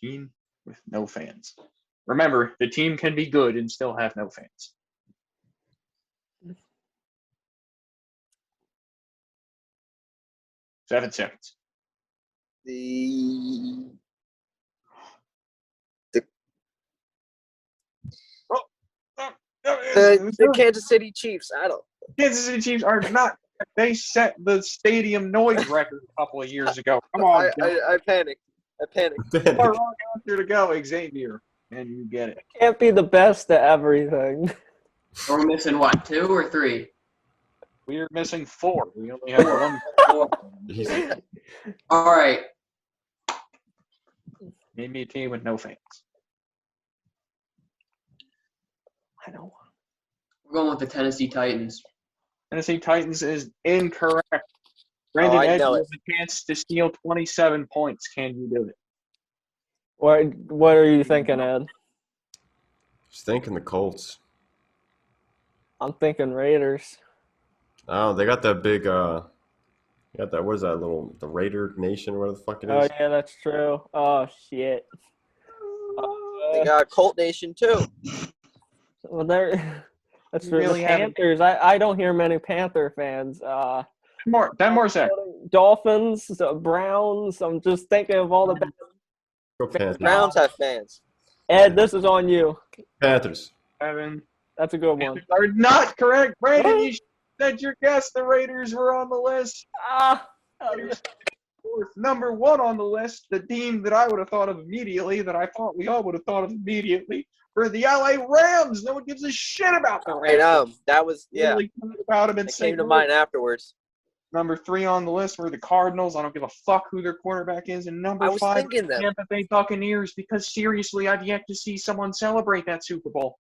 Team with no fans. Remember, the team can be good and still have no fans. Seven seconds. the Kansas City Chiefs. I don't. Kansas City Chiefs are not. They set the stadium noise record a couple of years ago. Come on, I panicked. I panicked. our wrong answer to go, Xavier, and you get it. Can't be the best at everything. We're missing what, 2 or 3? We are missing 4. We only have 1 4. All right. Name me a team with no fans. I don't want. We're going with the Tennessee Titans. Tennessee Titans is incorrect. Brandon, I Ed, know you it. have a chance to steal 27 points. Can you do it? What are you thinking, Ed? Just thinking the Colts. I'm thinking Raiders. Oh, they got that big. Got that. What is that little? The Raider Nation, or whatever the fuck it Oh is. yeah, that's true. Oh shit. They got Colt Nation too. Well, there. That's You true. really The haven't- Panthers. I don't hear many Panther fans. 10 more seconds. Dolphins, Browns. I'm just thinking of all the. Go Panthers. Browns have fans. Ed, this is on you. Panthers. 7. That's a good one. Panthers are not correct. Brandon, What? you said your guess. The Raiders were on the list. Ah. Fourth, number 1 on the list, the team that I would have thought of immediately, that I thought we all would have thought of immediately, for the LA Rams. No one gives a shit about the I Rams. know. That was, yeah. Really cared about them in It St. came to Louis. mind afterwards. Number 3 on the list were the Cardinals. I don't give a fuck who their quarterback is. And I number was 5, thinking the them. Tampa Bay Buccaneers, because seriously, I've yet to see someone celebrate that Super Bowl.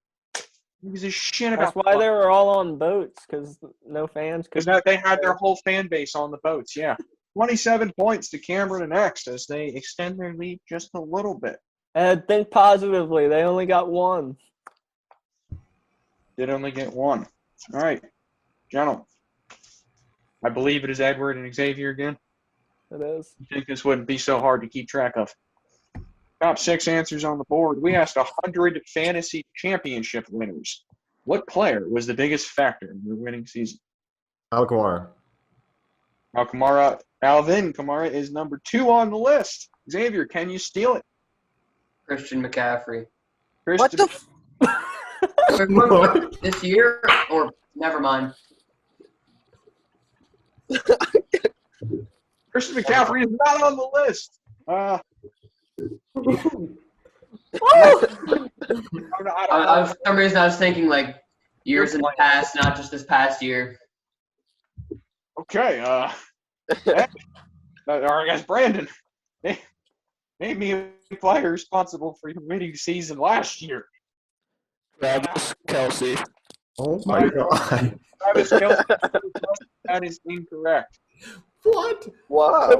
Who gives a shit That's about why they were all on boats, because no fans could. Because they had their whole fan base on the boats, yeah. 27 points to Cameron and X as they extend their lead just a little bit. And think positively. They only got one. Did only get 1. All right, gentlemen. I believe it is Edward and Xavier again. It is. You think this wouldn't be so hard to keep track of? Top 6 answers on the board. We asked 100 fantasy championship winners. What player was the biggest factor in your winning season? Alkamara. Alvin Kamara is number 2 on the list. Xavier, can you steal it? Christian McCaffrey. What the? This year or never mind. Christian McCaffrey is not on the list. For some reason, I was thinking like years in the past, not just this past year. Okay. I guess Brandon, name me a player responsible for your winning season last year. Travis Kelsey. Oh my god. Travis Kelce. That is incorrect. What? Wow.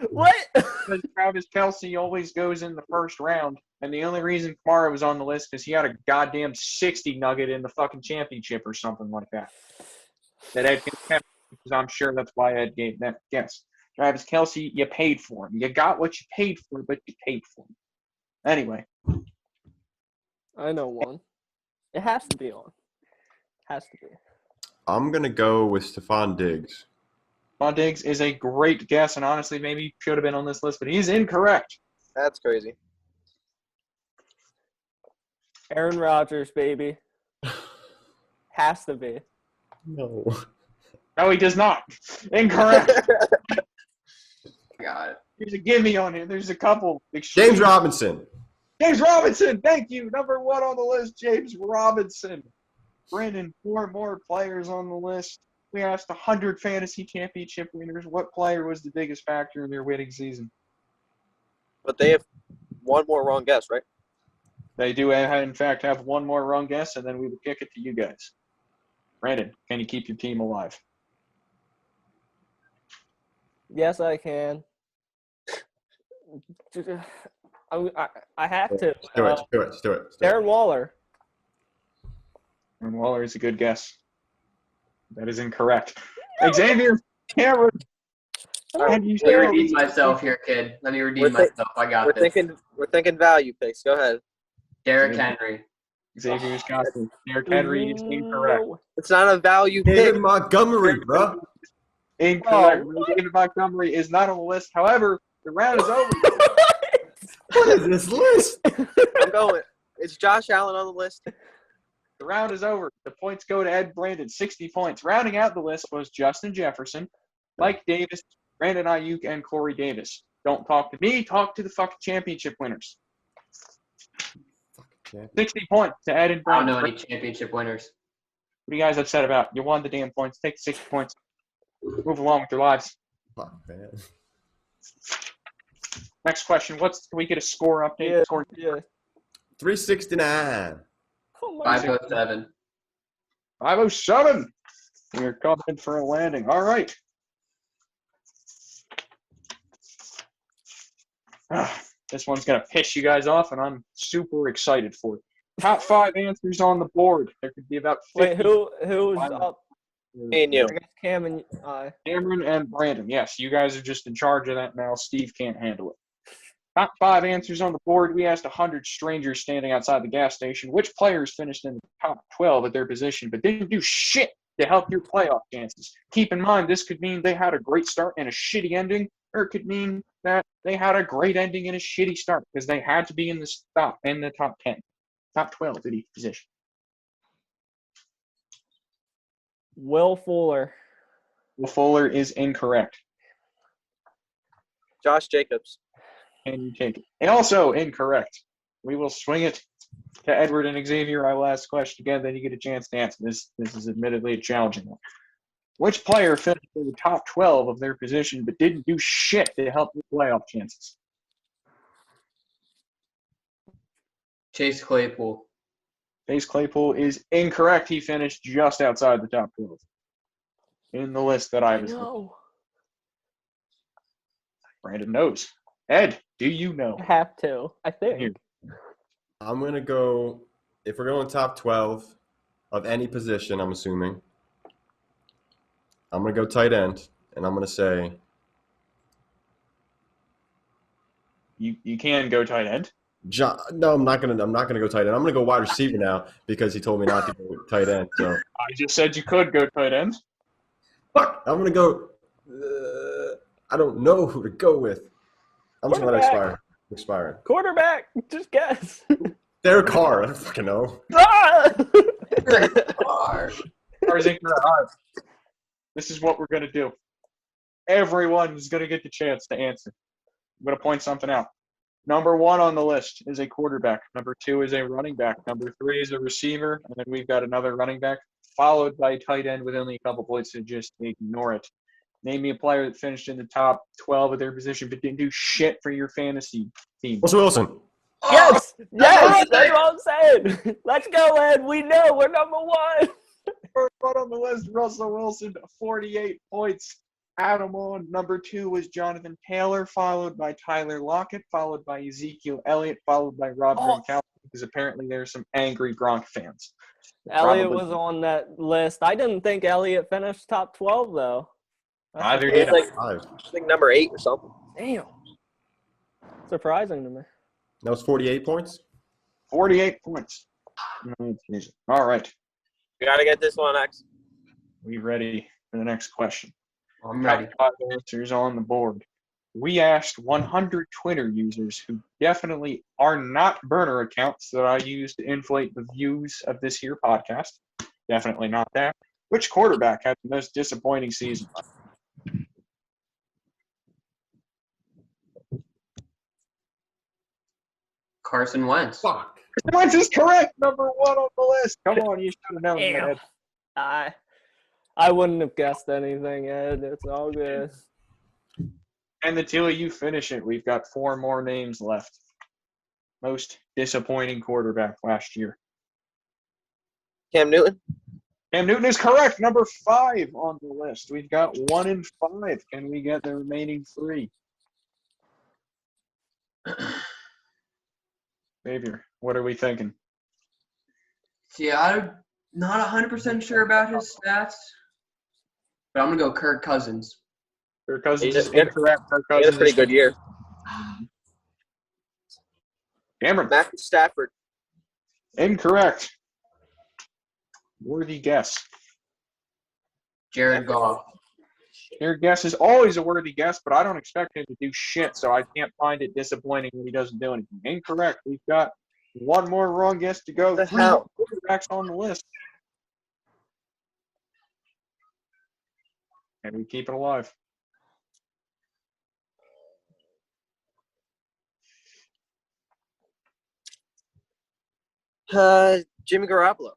What? Because Travis Kelce always goes in the first round, and the only reason Kamara was on the list is he had a goddamn 60 nugget in the fucking championship or something like that. That Ed kept, because I'm sure that's why Ed gave that guess. Travis Kelce, you paid for him. You got what you paid for, but you paid for him. Anyway, I know one. It has to be on. Has to be. I'm gonna go with Stephon Diggs. Von Diggs is a great guess, and honestly, maybe should have been on this list, but he's incorrect. That's crazy. Aaron Rodgers, baby. Has to be. No. No, he does not. Incorrect. Got it. There's a gimme on here. There's a couple. James Robinson. James Robinson, thank you. Number 1 on the list, James Robinson. Brandon, 4 more players on the list. We asked 100 fantasy championship winners what player was the biggest factor in their winning season. But they have one more wrong guess, right? They do, in fact, have 1 more wrong guess, and then we will kick it to you guys. Brandon, can you keep your team alive? Yes, I can. I have to. Do it. Darren Waller. And Waller is a good guess. That is incorrect. Xavier, Cameron. Let me redeem myself here, kid. Let me redeem myself. I got this. We're thinking value picks. Go ahead. Derrick Henry. Xavier's got this. Derrick Henry is incorrect. It's not a value David pick. Montgomery, bro. Incorrect. David Montgomery is not on the list. However, the round is over. What is this list? I'm going. Is Josh Allen on the list? The round is over. The points go to Ed Brandon, 60 points. Rounding out the list was Justin Jefferson, Mike Davis, Brandon Ayuk, and Corey Davis. Don't talk to me. Talk to the fucking championship winners. 60 points to Ed and I Brandon. don't know any championship winners. What are you guys upset about? You won the damn points. Take the 60 points. Move along with your lives. Fuck, man. Next question. Can we get a score update? Yeah. 369. Oh my 507. 507. We're coming for a landing. All right. This one's going to piss you guys off, and I'm super excited for it. Top 5 answers on the board. There could be about 50. Wait, who's up? Me and you. I guess Cam and I. Cameron and Brandon. Yes, you guys are just in charge of that now. Steve can't handle it. Top 5 answers on the board. We asked 100 strangers standing outside the gas station which players finished in the top 12 at their position but didn't do shit to help your playoff chances. Keep in mind, this could mean they had a great start and a shitty ending, or it could mean that they had a great ending and a shitty start because they had to be in the top 10, top 12 at each position. Will Fuller. Will Fuller is incorrect. Josh Jacobs. Can you take it? And also incorrect. We will swing it to Edward and Xavier. I will ask the question again, then you get a chance to answer. This is admittedly a challenging one. Which player finished in the top 12 of their position but didn't do shit to help their playoff chances? Chase Claypool. Chase Claypool is incorrect. He finished just outside the top 12 in the list that I was looking. No. Brandon knows. Ed, do you know? I have to, I think. Here. I'm going to go, if we're going top 12 of any position, I'm assuming, I'm going to go tight end, and I'm going to say, You can go tight end. No, I'm not going to go tight end. I'm going to go wide receiver now because he told me not to go tight end. So I just said you could go tight end. fuck, I'm going to go, I don't know who to go with. I'm just going to let expire. Quarterback, just guess. Derek Carr, I don't fucking know. Ah! Carr's incorrect. All right. This is what we're going to do. Everyone is going to get the chance to answer. I'm going to point something out. Number 1 on the list is a quarterback. Number 2 is a running back. Number 3 is a receiver. And then we've got another running back, followed by a tight end with only a couple points, so just ignore it. Name me a player that finished in the top 12 of their position but didn't do shit for your fantasy team. Russell Wilson. Yes, yes, that's what I'm saying. Let's go, Ed. We know we're number 1. First one on the list, Russell Wilson, 48 points. Adam on number 2 was Jonathan Taylor, followed by Tyler Lockett, followed by Ezekiel Elliott, followed by Rob Gronkowski, because apparently there's some angry Gronk fans. Elliott was on that list. I didn't think Elliott finished top 12, though. Neither He was did like, I. I think number 8 or something. Damn. Surprising to me. That was 48 points? 48 points. All right. We got to get this one, X. We ready for the next question? I'm ready. Top 5 answers on the board. We asked 100 Twitter users who definitely are not burner accounts that I use to inflate the views of this here podcast. Definitely not that. Which quarterback had the most disappointing season? Carson Wentz. Fuck. Wentz is correct. Number 1 on the list. Come on, you should have known Damn. that. I wouldn't have guessed anything, Ed. It's all good. And until you finish it, we've got 4 more names left. Most disappointing quarterback last year. Cam Newton. Cam Newton is correct. Number 5 on the list. We've got 1 in 5. Can we get the remaining 3? Xavier, what are we thinking? See, I'm not 100% sure about his stats, but I'm going to go Kirk Cousins. Kirk Cousins He is had- incorrect. Kirk He had Cousins a pretty good year. Cameron, Matthew Stafford. incorrect. Worthy guess. Jared Goff. Your guess is always a worthy guess, but I don't expect him to do shit, so I can't find it disappointing when he doesn't do anything. Incorrect. We've got 1 more wrong guess to go. The 3 hell? more quarterbacks on the list. And we keep it alive. Jimmy Garoppolo.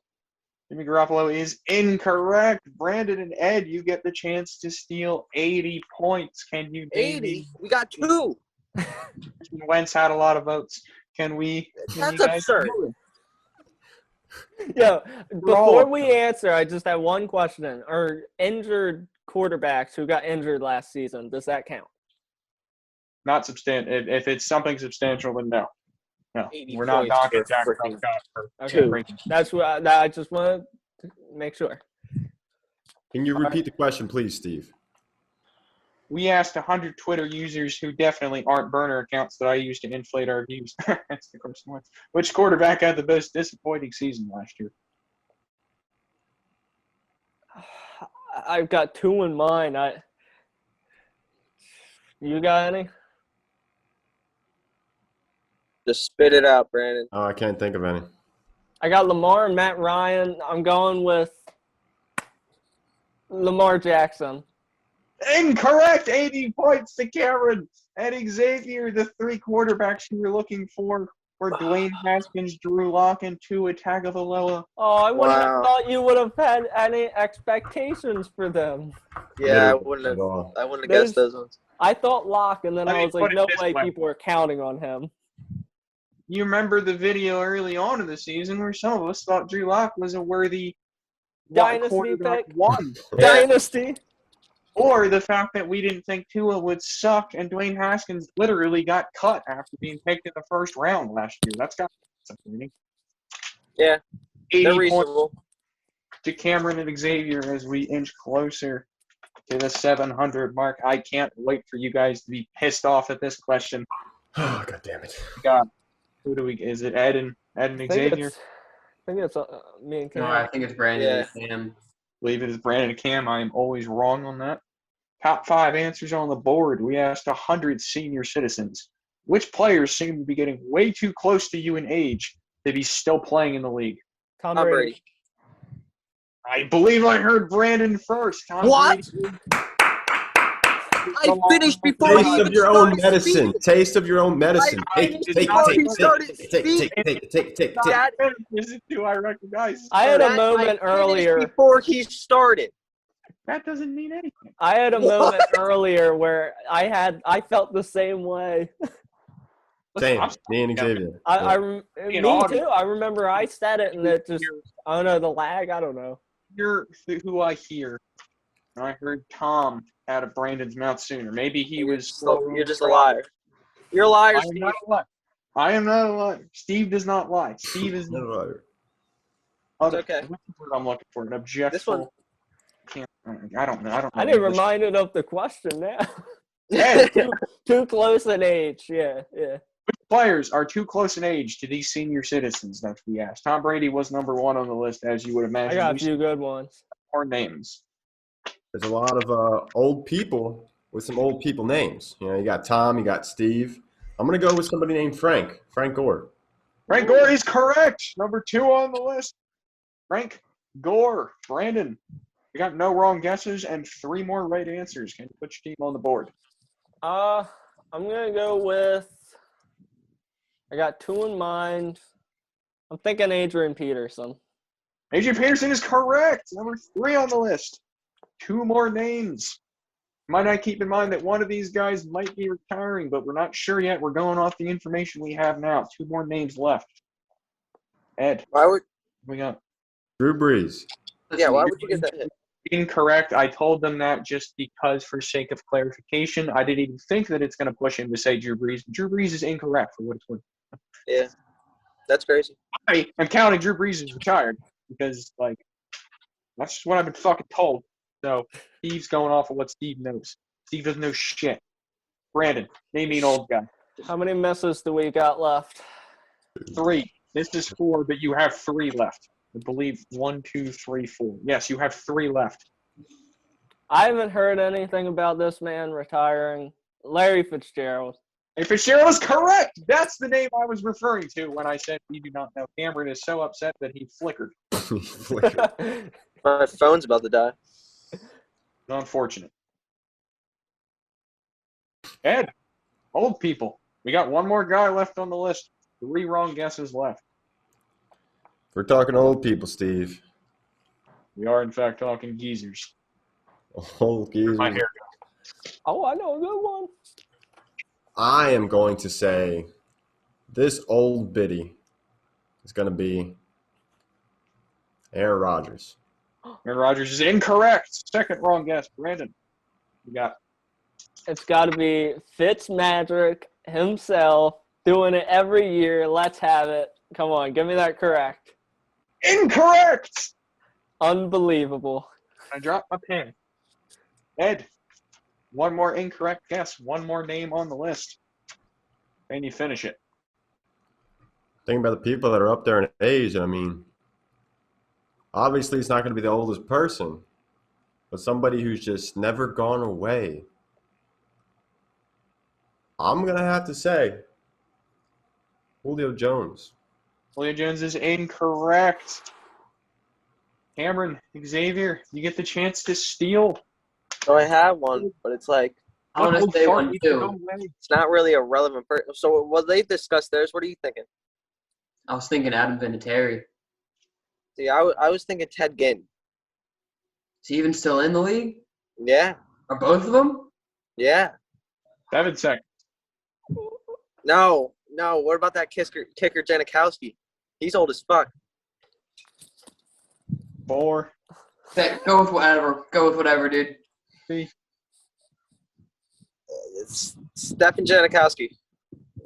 Jimmy Garoppolo is incorrect. Brandon and Ed, you get the chance to steal 80 points. Can you? 80. We got 2. Wentz had a lot of votes. Can we? That's absurd. Yeah, before we answer, I just have one question. Are injured quarterbacks who got injured last season, does that count? Not substantial. If it's something substantial, then no. No, 80 we're not points knocking for Dak freaking- Prescott for Okay. breaking. That's what I just want to make sure. Can you repeat the question, please, Steve? We asked 100 Twitter users who definitely aren't burner accounts that I use to inflate our views. That's the question. Which quarterback had the most disappointing season last year? I've got 2 in mind. You got any? Just spit it out, Brandon. Oh, I can't think of any. I got Lamar and Matt Ryan. I'm going with Lamar Jackson. Incorrect. 80 points to Cameron. And Xavier, the three quarterbacks you were looking for were Dwayne Haskins, Drew Lock, and Tua Tagovailoa. Oh, I wouldn't have Wow. thought you would have had any expectations for them. Yeah, I Literally wouldn't at have. all. I wouldn't have There's- guessed those ones. I thought Locke, and then Let I me was like, put it no this way way. people are counting on him. You remember the video early on in the season where some of us thought Drew Lock was a worthy Dynasty quarterback pick. one. Yeah. Dynasty. Or the fact that we didn't think Tua would suck, and Dwayne Haskins literally got cut after being picked in the first round last year. That's got disappointing. Yeah, 80 they're points reasonable. to Cameron and Xavier as we inch closer to the 700 mark. I can't wait for you guys to be pissed off at this question. Oh, God damn it. Who do we? Is it Ed and I think Xavier? it's me and Cam. No, I think it's Brandon and Sam. Believe it is Brandon and Cam. I am always wrong on that. Top 5 answers on the board. We asked 100 senior citizens. Which players seem to be getting way too close to you in age to be still playing in the league? Tom Tom Brady. Brady. I believe I heard Brandon first. Tom What? Brady. I finished before he Taste even of your own started medicine. speaking. Taste of your own medicine. I Take it, finished take before it, he take started it, take it, speaking. take it, take it, take it. That, This is who I recognize. I had a that moment I finished earlier. before he started. That doesn't mean anything. I had a What? moment earlier where I felt the same way. Same. I'm Me and Xavier. Me audience. too. I remember I said it, and it just I don't know the lag. I don't know. You're who I hear. I heard Tom out of Brandon's mouth sooner. Maybe he was slow. You're just a liar. You're a liar, I am Steve. not a liar. I am not a liar. Steve does not lie. Steve is No, no, It's okay. What's the word I'm looking for? An objectful. This one- I don't know. I don't know. I didn't English. remind it of the question now. Ed, Too close in age. Yeah. which players are too close in age to these senior citizens that we asked? Tom Brady was number 1 on the list, as you would I imagine. got a We few good ones. more names. There's a lot of old people with some old people names. You know, you got Tom, you got Steve. I'm going to go with somebody named Frank Gore. Frank Gore is correct. Number 2 on the list. Frank Gore. Brandon, you got no wrong guesses and 3 more right answers. Can you put your team on the board? I'm gonna go with. I got 2 in mind. I'm thinking Adrian Peterson. Adrian Peterson is correct. Number 3 on the list. 2 more names. Might I keep in mind that one of these guys might be retiring, but we're not sure yet. We're going off the information we have now. 2 more names left. Ed, Why would? we got Drew Brees. Yeah, why would you get that hit? incorrect. I told them that just because, for sake of clarification, I didn't even think that it's going to push him to say Drew Brees. Drew Brees is incorrect for what it's worth. Yeah, that's crazy. I am counting Drew Brees as retired because, like, that's just what I've been fucking told. So Steve's going off of what Steve knows. Steve doesn't know shit. Brandon, name me an old guy. How many misses do we got left? 3. This is 4, but you have 3 left. I believe 1, 2, 3, 4. Yes, you have 3 left. I haven't heard anything about this man retiring. Larry Fitzgerald. And Fitzgerald is correct. That's the name I was referring to when I said we do not know. Cameron is so upset that he flickered. My phone's about to die. Unfortunate. Ed, old people. We got 1 more guy left on the list. 3 wrong guesses left. We're talking old people, Steve. We are, in fact, talking geezers. Old geezers. My hair. Oh, I know a good one. I am going to say this old biddy is going to be Aaron Rodgers. Aaron Rodgers is incorrect. Second wrong guess. Brandon, you got It's got to be Fitzmagic himself doing it every year. Let's have it. Come on, give me that correct. incorrect. Unbelievable. I dropped my pen. Ed, 1 more incorrect guess. 1 more name on the list. And you finish it. Think about the people that are up there in age. I mean, obviously it's not going to be the oldest person, but somebody who's just never gone away. I'm going to have to say Julio Jones. Julio Jones is incorrect. Cameron, Xavier, you get the chance to steal. So I have one, but it's like I want to Little say shark one eats its too. own way. it's not really a relevant person. So what they discussed theirs. What are you thinking? I was thinking Adam Vinatieri. See, I was thinking Ted Ginn. Is he even still in the league? Yeah, Are both of them? yeah. 7 seconds. No. What about that kicker Janikowski? He's old as fuck. 4, Go with whatever. Go with whatever, dude. 3, It's Stephen Janikowski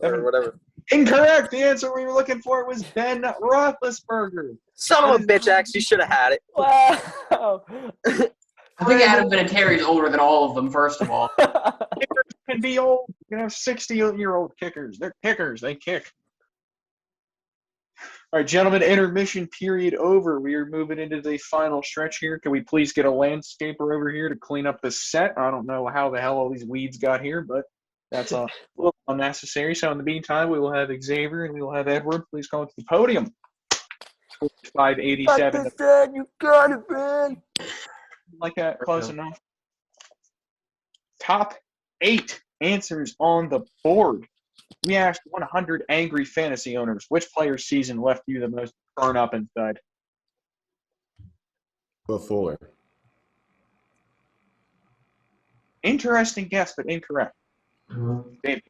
or Seven. whatever. Incorrect. The answer we were looking for was Ben Roethlisberger. Son of a bitch! Actually, should have had it. Wow. I think Adam Vinatieri is older than all of them, first of all. Kickers can be old. You can have 60-year-old kickers. They're kickers. They kick. All right, gentlemen, intermission period over. We are moving into the final stretch here. Can we please get a landscaper over here to clean up the set? I don't know how the hell all these weeds got here, but that's a little unnecessary. So in the meantime, we will have Xavier and we will have Edward. Please come to the podium. 587. You got it, man. Like that, close enough. Top 8 answers on the board. We asked 100 angry fantasy owners, which player's season left you the most burn up inside? Will Fuller. Interesting guess, but incorrect. Dave.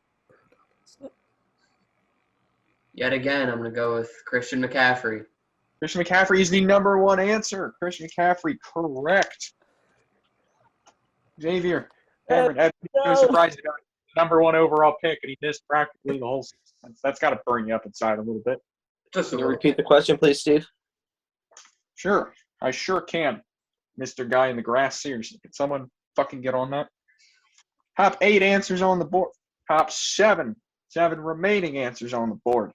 Yet again, I'm going to go with Christian McCaffrey. Christian McCaffrey is the number 1 answer. Christian McCaffrey, correct. Xavier, Cameron, no surprise about it. Number 1 overall pick, and he missed practically the whole season. That's got to burn you up inside a little bit. Just Can you repeat the question, please, Steve? Sure, I sure can, Mr. Guy in the Grass. Seriously, can someone fucking get on that? Top 8 answers on the board. Top 7 remaining answers on the board.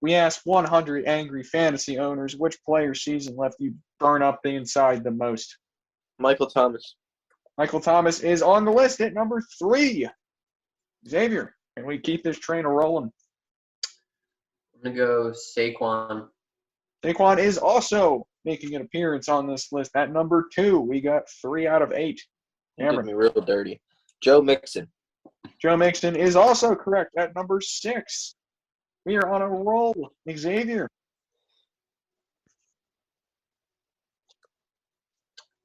We asked 100 angry fantasy owners which player's season left you burn up the inside the most. Michael Thomas. Michael Thomas is on the list at number 3. Xavier, can we keep this train rolling? I'm going to go Saquon. Saquon is also making an appearance on this list at number 2. We got 3 out of 8. You did Cameron. me real dirty. Joe Mixon. Joe Mixon is also correct at number 6. We are on a roll. Xavier.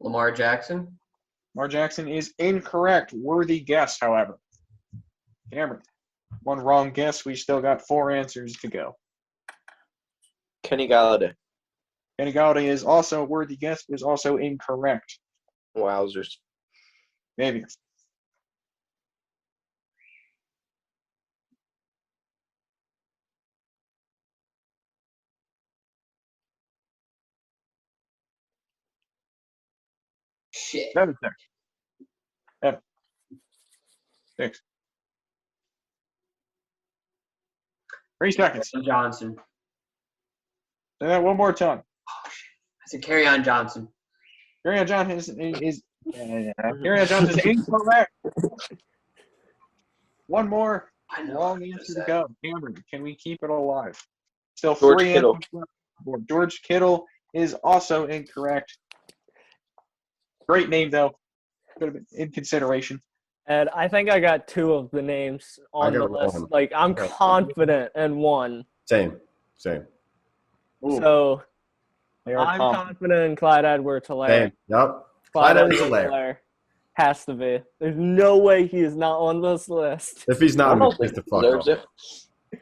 Lamar Jackson. Lamar Jackson is incorrect. Worthy guess, however. Cameron. 1 wrong guess. We still got 4 answers to go. Kenny Galladay. Kenny Galladay is also a worthy guess, but is also incorrect. Wowzers. Maybe. Shit. 7 seconds. 7. 6. 3 seconds. Johnson. Say that one more time. Oh, shit. I said Kerryon Johnson. Kerryon Johnson is Kerryon Johnson is incorrect. One more I know. wrong answer to go. Cameron, can we keep it alive? Still George 3 Kittle. answers left. George Kittle is also incorrect. Great name, though. Could have been in consideration. And I think I got 2 of the names on I the got list. one. Like, I'm confident in one. Same. Ooh, So they are I'm confident. confident in Clyde Edwards-Helaire. Same. Yep. Clyde Clyde Edwards-Helaire. Edwards-Helaire has to be. There's no way he is not on this list. If he's not, I'm gonna piss the fuck Deserves off. it.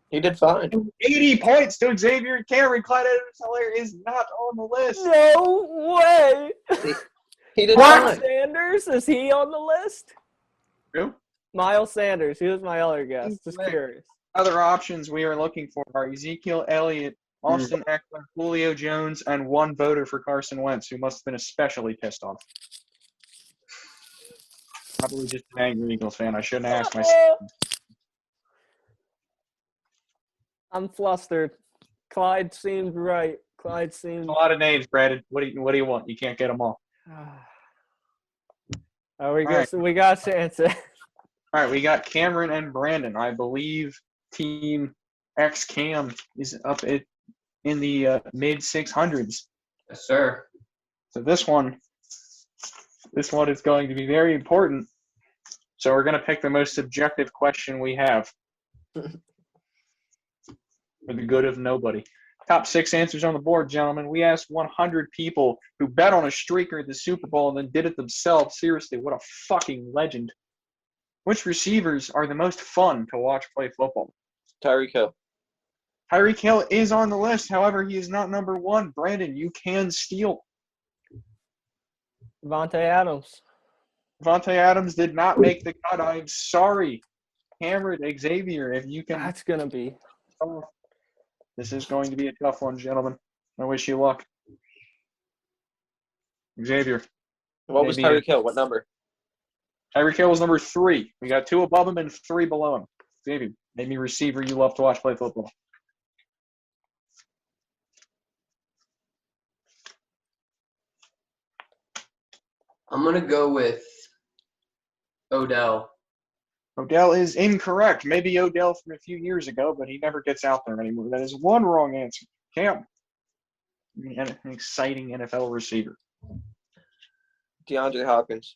He did fine. 80 points to Xavier and Cameron. Clyde Edwards-Helaire is not on the list. No way. He did Miles fine. Sanders, is he on the list? Who? Miles Sanders. He was my other guess. Just Incorrect. curious. Other options we are looking for are Ezekiel Elliott, Austin Eckler, Julio Jones, and 1 voter for Carson Wentz, who must have been especially pissed off. Probably just an angry Eagles fan. I shouldn't ask myself. I'm flustered. Clyde seemed right. Clyde seemed. A lot of names, Brandon. What do you want? You can't get them all. Oh, we All got chances. All right, we got Cameron and Brandon. I believe Team X Cam is up in the mid 600s. Yes, sir. So this one This one is going to be very important. So we're going to pick the most subjective question we have. For the good of nobody. Top 6 answers on the board, gentlemen. We asked 100 people who bet on a streaker at the Super Bowl and then did it themselves. Seriously, what a fucking legend. Which receivers are the most fun to watch play football? Tyreek Hill. Tyreek Hill is on the list. However, he is not number 1. Brandon, you can steal. Devontae Adams. Devontae Adams did not make the cut. I'm sorry. Cameron, Xavier, if you can. That's going to be. This is going to be a tough one, gentlemen. I wish you luck. Xavier. What was maybe Tyreek Hill? What number? Tyreek Hill was number 3. We got 2 above him and 3 below him. Xavier, maybe receiver you love to watch play football. I'm going to go with Odell. Odell is incorrect. Maybe Odell from a few years ago, but he never gets out there anymore. That is one wrong answer. Cam. An exciting NFL receiver. DeAndre Hopkins.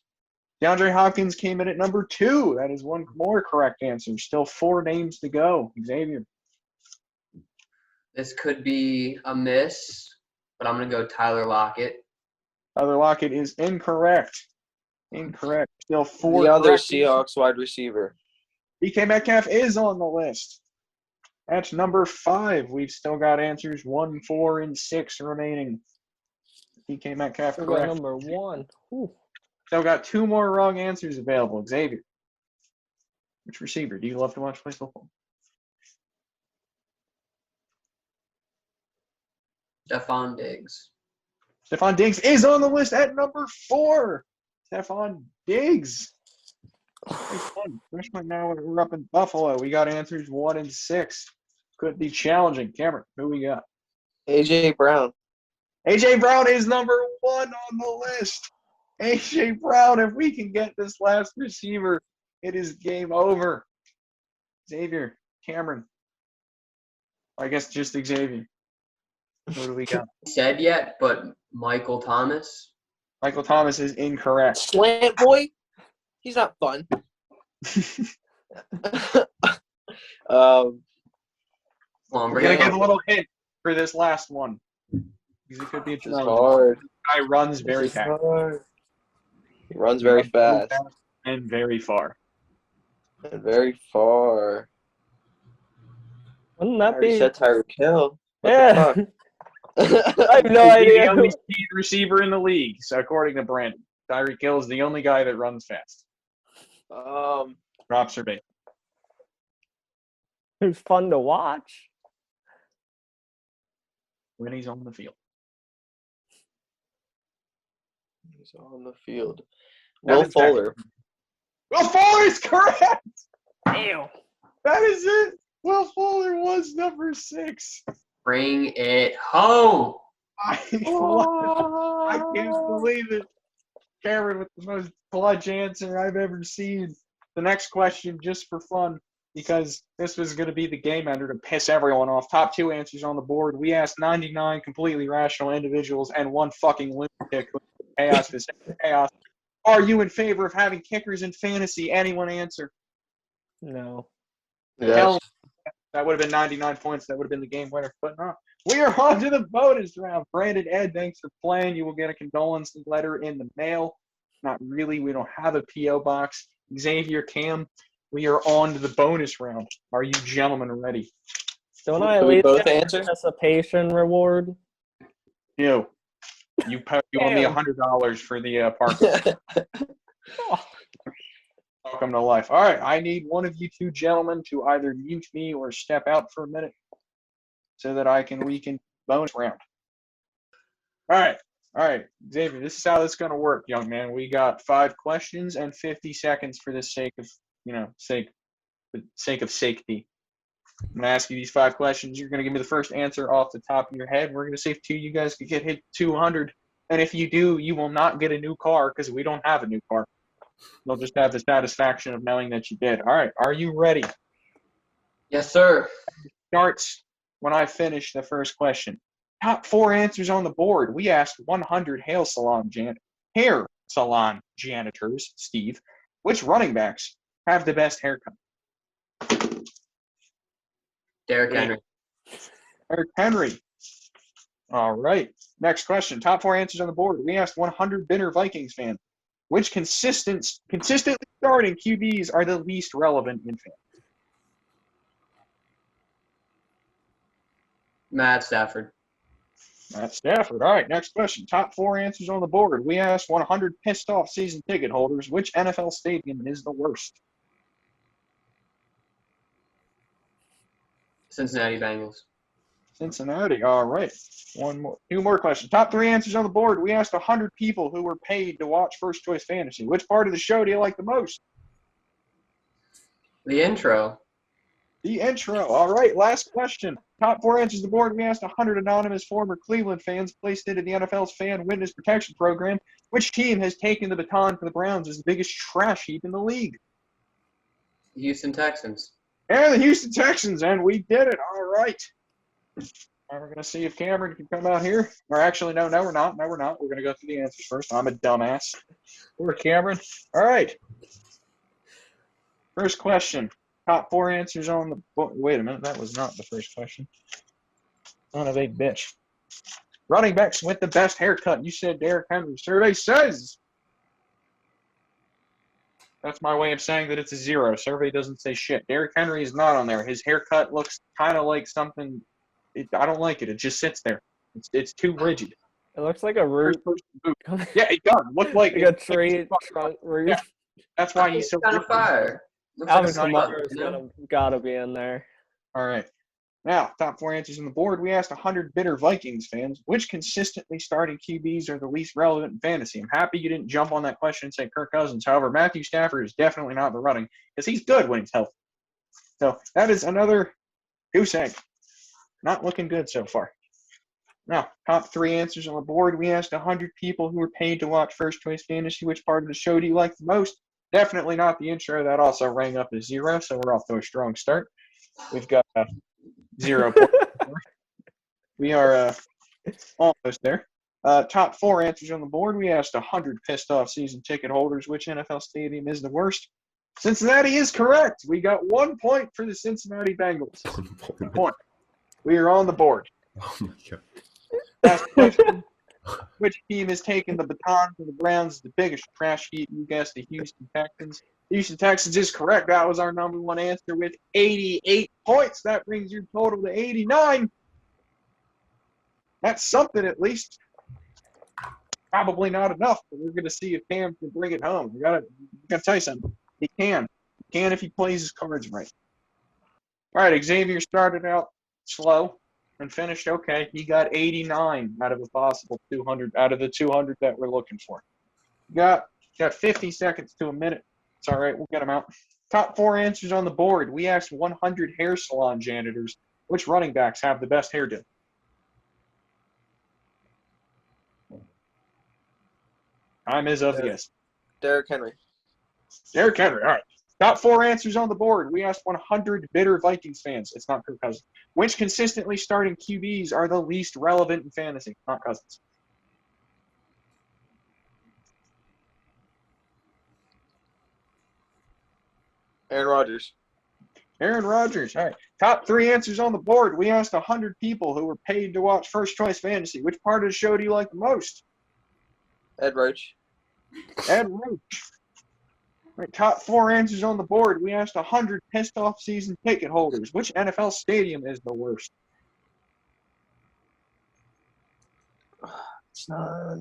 DeAndre Hopkins came in at number 2. That is one more correct answer. Still 4 names to go. Xavier. This could be a miss, but I'm going to go Tyler Lockett. Tyler Lockett is incorrect. Incorrect. Still 4. The other correct. Seahawks wide receiver. DK Metcalf is on the list. That's number 5. We've still got answers 1, 4, and 6 remaining. DK Metcalf Still correct. got number 1. Ooh. Still got 2 more wrong answers available. Xavier. Which receiver do you love to watch play football? Stephon Diggs. Stephon Diggs is on the list at number 4. Stephon Diggs. Freshman now we're up in Buffalo. We got answers 1 and 6. Could be challenging. Cameron, who we got? AJ Brown. AJ Brown is number 1 on the list. AJ Brown, if we can get this last receiver, it is game over. Xavier, Cameron. I guess just Xavier. What do we got? Said yet, but Michael Thomas. Michael Thomas is incorrect. Slant boy. He's not fun. We're going to give a little hint for this last one. Because it could be a It's challenge. hard. Guy runs very It's fast. hard. He runs very fast. And very far. And very far. Wouldn't I that already be? said Tyreek Hill. What Yeah. the I have fuck? no He's the idea. only speed receiver in the league, so according to Brandon. Tyreek Hill is the only guy that runs fast. For observation. Who's fun to watch? When he's on the field. he's on the field. That Will is that. Fuller. Will Fuller is correct! Damn. That is it! Will Fuller was number 6. Bring it home. I can't believe it. Cameron with the most clutch answer I've ever seen. The next question, just for fun, because this was going to be the game ender to piss everyone off. Top 2 answers on the board. We asked 99 completely rational individuals and 1 fucking lunatic who chaos is chaos. Are you in favor of having kickers in fantasy? Anyone answer? No. Yes. That would have been 99 points. That would have been the game winner. But no. We are on to the bonus round. Brandon, Ed, thanks for playing. You will get a condolence letter in the mail. Not really. We don't have a P.O. box. Xavier, Cam, we are on to the bonus round. Are you gentlemen ready? Don't I at Do we least both get an answer? participation reward? You. You owe me $100 for the park. Welcome to life. All right, I need one of you 2 gentlemen to either mute me or step out for a minute so that we can bonus round. All right, Xavier, this is how this is going to work, young man. We got 5 questions and 50 seconds for the sake of, safety. I'm going to ask you these 5 questions. You're going to give me the first answer off the top of your head. We're going to see if 2 of you guys can get hit 200. And if you do, you will not get a new car because we don't have a new car. You'll just have the satisfaction of knowing that you did. All right, are you ready? Yes, sir. Starts when I finish the first question. Top 4 answers on the board. We asked 100 hair salon janitors, Steve, which running backs have the best haircut? Derrick Henry. Derrick Henry. All right. Next question. Top 4 answers on the board. We asked 100 bitter Vikings fans, which consistently starting QBs are the least relevant in fantasy? Matt Stafford. Matt Stafford. All right, next question. Top 4 answers on the board. We asked 100 pissed off season ticket holders, which NFL stadium is the worst? Cincinnati Bengals. Cincinnati. All right. 2 more questions. Top 3 answers on the board. We asked 100 people who were paid to watch First Choice Fantasy. Which part of the show do you like the most? The intro. The intro. All right, last question. Top 4 answers on the board. We asked 100 anonymous former Cleveland fans placed into the NFL's fan witness protection program. Which team has taken the baton for the Browns as the biggest trash heap in the league? The Houston Texans. And the Houston Texans, and we did it. All right. Now we're going to see if Cameron can come out here. Or actually, no, we're not. No, we're not. We're going to go through the answers first. I'm a dumbass. Poor Cameron. All right. First question. Top 4 answers on the board. Wait a minute. That was not the first question. Son of a bitch. Running backs with the best haircut. You said Derrick Henry. Survey says. That's my way of saying that it's a 0. Survey doesn't say shit. Derrick Henry is not on there. His haircut looks kind of like something. I don't like it. It just sits there. It's too rigid. It looks like a root. Yeah, it does. Look like a tree trunk root. Yeah. That's why he's so kind of fire. Looks Alvin like a Kamara smut, is gotta be in there. All right. Now, top 4 answers on the board. We asked 100 bitter Vikings fans, which consistently starting QBs are the least relevant in fantasy. I'm happy you didn't jump on that question and say Kirk Cousins. However, Matthew Stafford is definitely not the running because he's good when he's healthy. So that is another goose egg. Not looking good so far. Now, top 3 answers on the board. We asked 100 people who were paid to watch First Choice Fantasy, which part of the show do you like the most? Definitely not the intro. That also rang up as 0, so we're off to a strong start. We've got 0 points. We are almost there. Top 4 answers on the board. We asked 100 pissed off season ticket holders which NFL stadium is the worst. Cincinnati is correct. We got 1 point for the Cincinnati Bengals. 1 point. We are on the board. Oh my god. Last question. Which team has taken the baton from the Browns? The biggest trash heap? You guessed the Houston Texans. The Houston Texans is correct. That was our number 1 answer with 88 points. That brings your total to 89. That's something at least. Probably not enough, but we're going to see if Cam can bring it home. We gotta tell you something. He can. He can if he plays his cards right. All right, Xavier started out slow and finished okay. He got 89 out of a possible 200, out of the 200 that we're looking for. Got 50 seconds to a minute. It's all right. We'll get him out. Top 4 answers on the board. We asked 100 hair salon janitors which running backs have the best hairdo. Time is of the essence. Derrick Henry. Derrick Henry. All right. Top 4 answers on the board. We asked 100 bitter Vikings fans. It's not Kirk Cousins. Which consistently starting QBs are the least relevant in fantasy? Not Cousins. Aaron Rodgers. Aaron Rodgers. All right. Top 3 answers on the board. We asked 100 people who were paid to watch First Choice Fantasy. Which part of the show do you like the most? Ed Roach. Ed Roach. All right, top 4 answers on the board. We asked 100 pissed off season ticket holders. Which NFL stadium is the worst? It's not.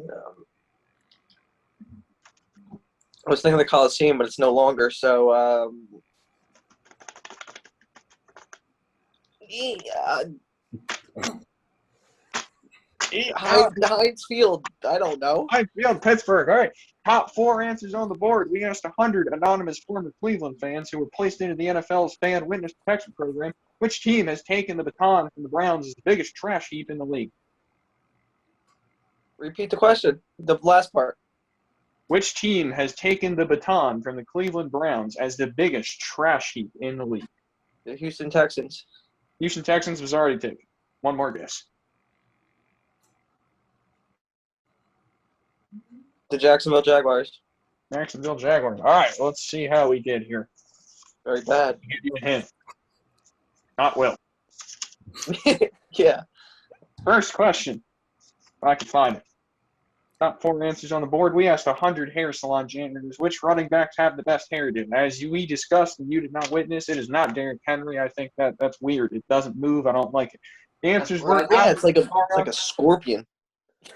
I was thinking the Coliseum, but it's no longer. So, Heinz Field. I don't know. Heinz Field, Pittsburgh. All right. Top 4 answers on the board. We asked 100 anonymous former Cleveland fans who were placed into the NFL's fan witness protection program. Which team has taken the baton from the Browns as the biggest trash heap in the league? Repeat the question. The last part. Which team has taken the baton from the Cleveland Browns as the biggest trash heap in the league? The Houston Texans. Houston Texans was already taken. One more guess. The Jacksonville Jaguars. Jacksonville Jaguars. All right, let's see how we did here. Very bad. I'll give you a hint. Not well. Yeah. First question, if I can find it. Top 4 answers on the board. We asked 100 hair salon janitors which running backs have the best hairdo. As we discussed and you did not witness, it is not Derrick Henry. I think that's weird. It doesn't move. I don't like it. The answers were Yeah, it's like a scorpion.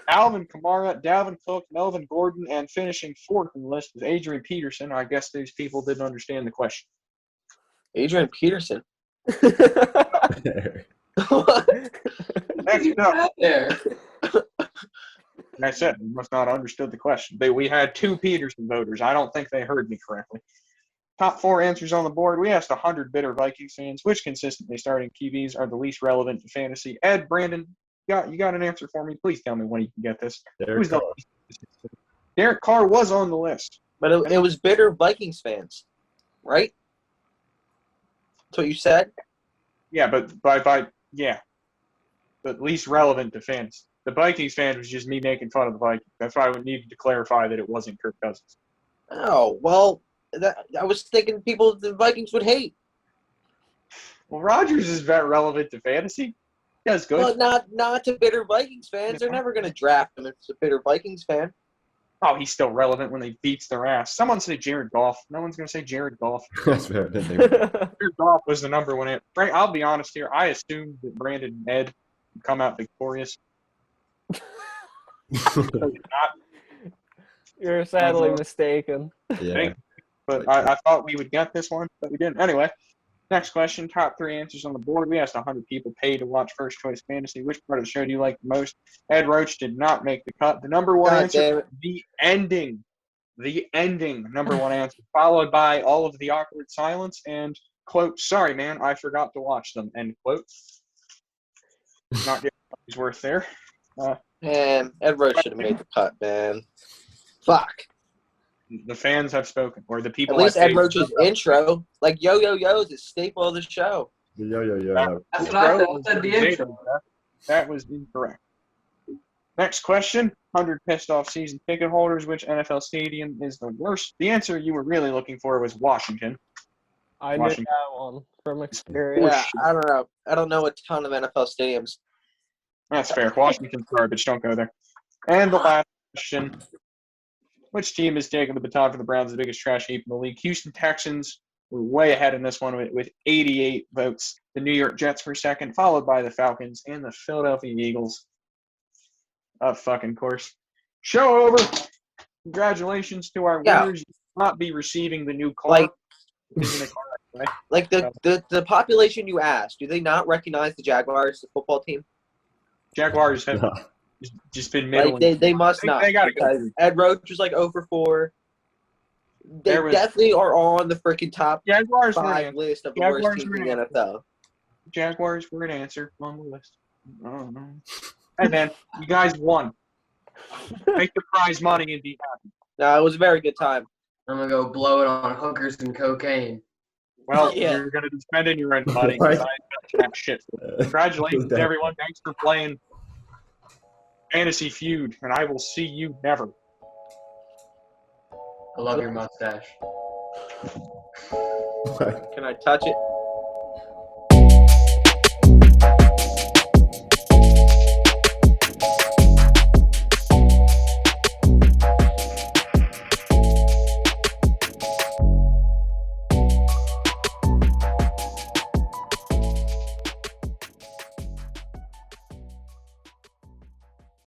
Alvin Kamara, Dalvin Cook, Melvin Gordon, and finishing fourth in the list was Adrian Peterson. I guess these people didn't understand the question. Adrian Peterson. Next up, There. and I said, we must not have understood the question. We had 2 Peterson voters. I don't think they heard me correctly. Top 4 answers on the board. We asked 100 bitter Vikings fans which consistently starting QBs are the least relevant to fantasy. Ed, Brandon, you got an answer for me? Please tell me when you can get this. Who's the least consistent? Derek Carr was on the list. But it was bitter Vikings fans, right? That's what you said? Yeah, but but least relevant to fans. The Vikings fan was just me making fun of the Vikings. That's why I needed to clarify that it wasn't Kirk Cousins. Oh, well, I was thinking people the Vikings would hate. Well, Rodgers is very relevant to fantasy. Yeah, it's good. Well, not to bitter Vikings fans. They're never going to draft him if it's a bitter Vikings fan. Oh, he's still relevant when they beats their ass. Someone say Jared Goff. No one's going to say Jared Goff. That's fair. Didn't they? Jared Goff was the number 1 answer. Frank, I'll be honest here. I assumed that Brandon and Ed would come out victorious. You're sadly mistaken. Yeah. But I thought we would get this one, but we didn't. Anyway, next question. Top 3 answers on the board. We asked 100 people paid to watch First Choice Fantasy. Which part of the show do you like the most? Ed Roach did not make the cut. The number 1 God answer, damn it. the ending. The ending, number 1 answer, followed by all of the awkward silence and, quote, sorry, man, I forgot to watch them, end quote. Not getting his worth there. Man, Ed Roach should have made the cut, man. Fuck. The fans have spoken, or the people. At least I paid Ed Roach's intro, like Yo Yo Yo, is a staple of the show. Yo. That's what I thought. I said the intro. That was incorrect. Next question. 100 pissed off season ticket holders. Which NFL stadium is the worst? The answer you were really looking for was Washington. I did Washington. that one from experience. Yeah, I don't know. I don't know a ton of NFL stadiums. That's fair. Washington's garbage. Don't go there. And the last question. Which team is taking the baton for the Browns, the biggest trash heap in the league? Houston Texans were way ahead in this one with 88 votes. The New York Jets were second, followed by the Falcons and the Philadelphia Eagles. Of fucking course. Show over. Congratulations to our winners. You will not be receiving the new car. Like the population you asked, do they not recognize the Jaguars, the football team? Jaguars have just been middling. Like they must not. They gotta go. Because Ed Roach was like 0 for 4. They definitely are on the freaking top Jaguars 5 list of the worst Jaguars teams were in the NFL. Jaguars were an answer on the list. I don't know. And then you guys won. Take the prize money and be happy. No, it was a very good time. I'm gonna go blow it on hookers and cocaine. Well, Yeah. you're going to be spending your rent money. Right. I that shit. Congratulations, everyone. Thanks for playing Fantasy Feud, and I will see you never. I love your mustache. What? Can I touch it?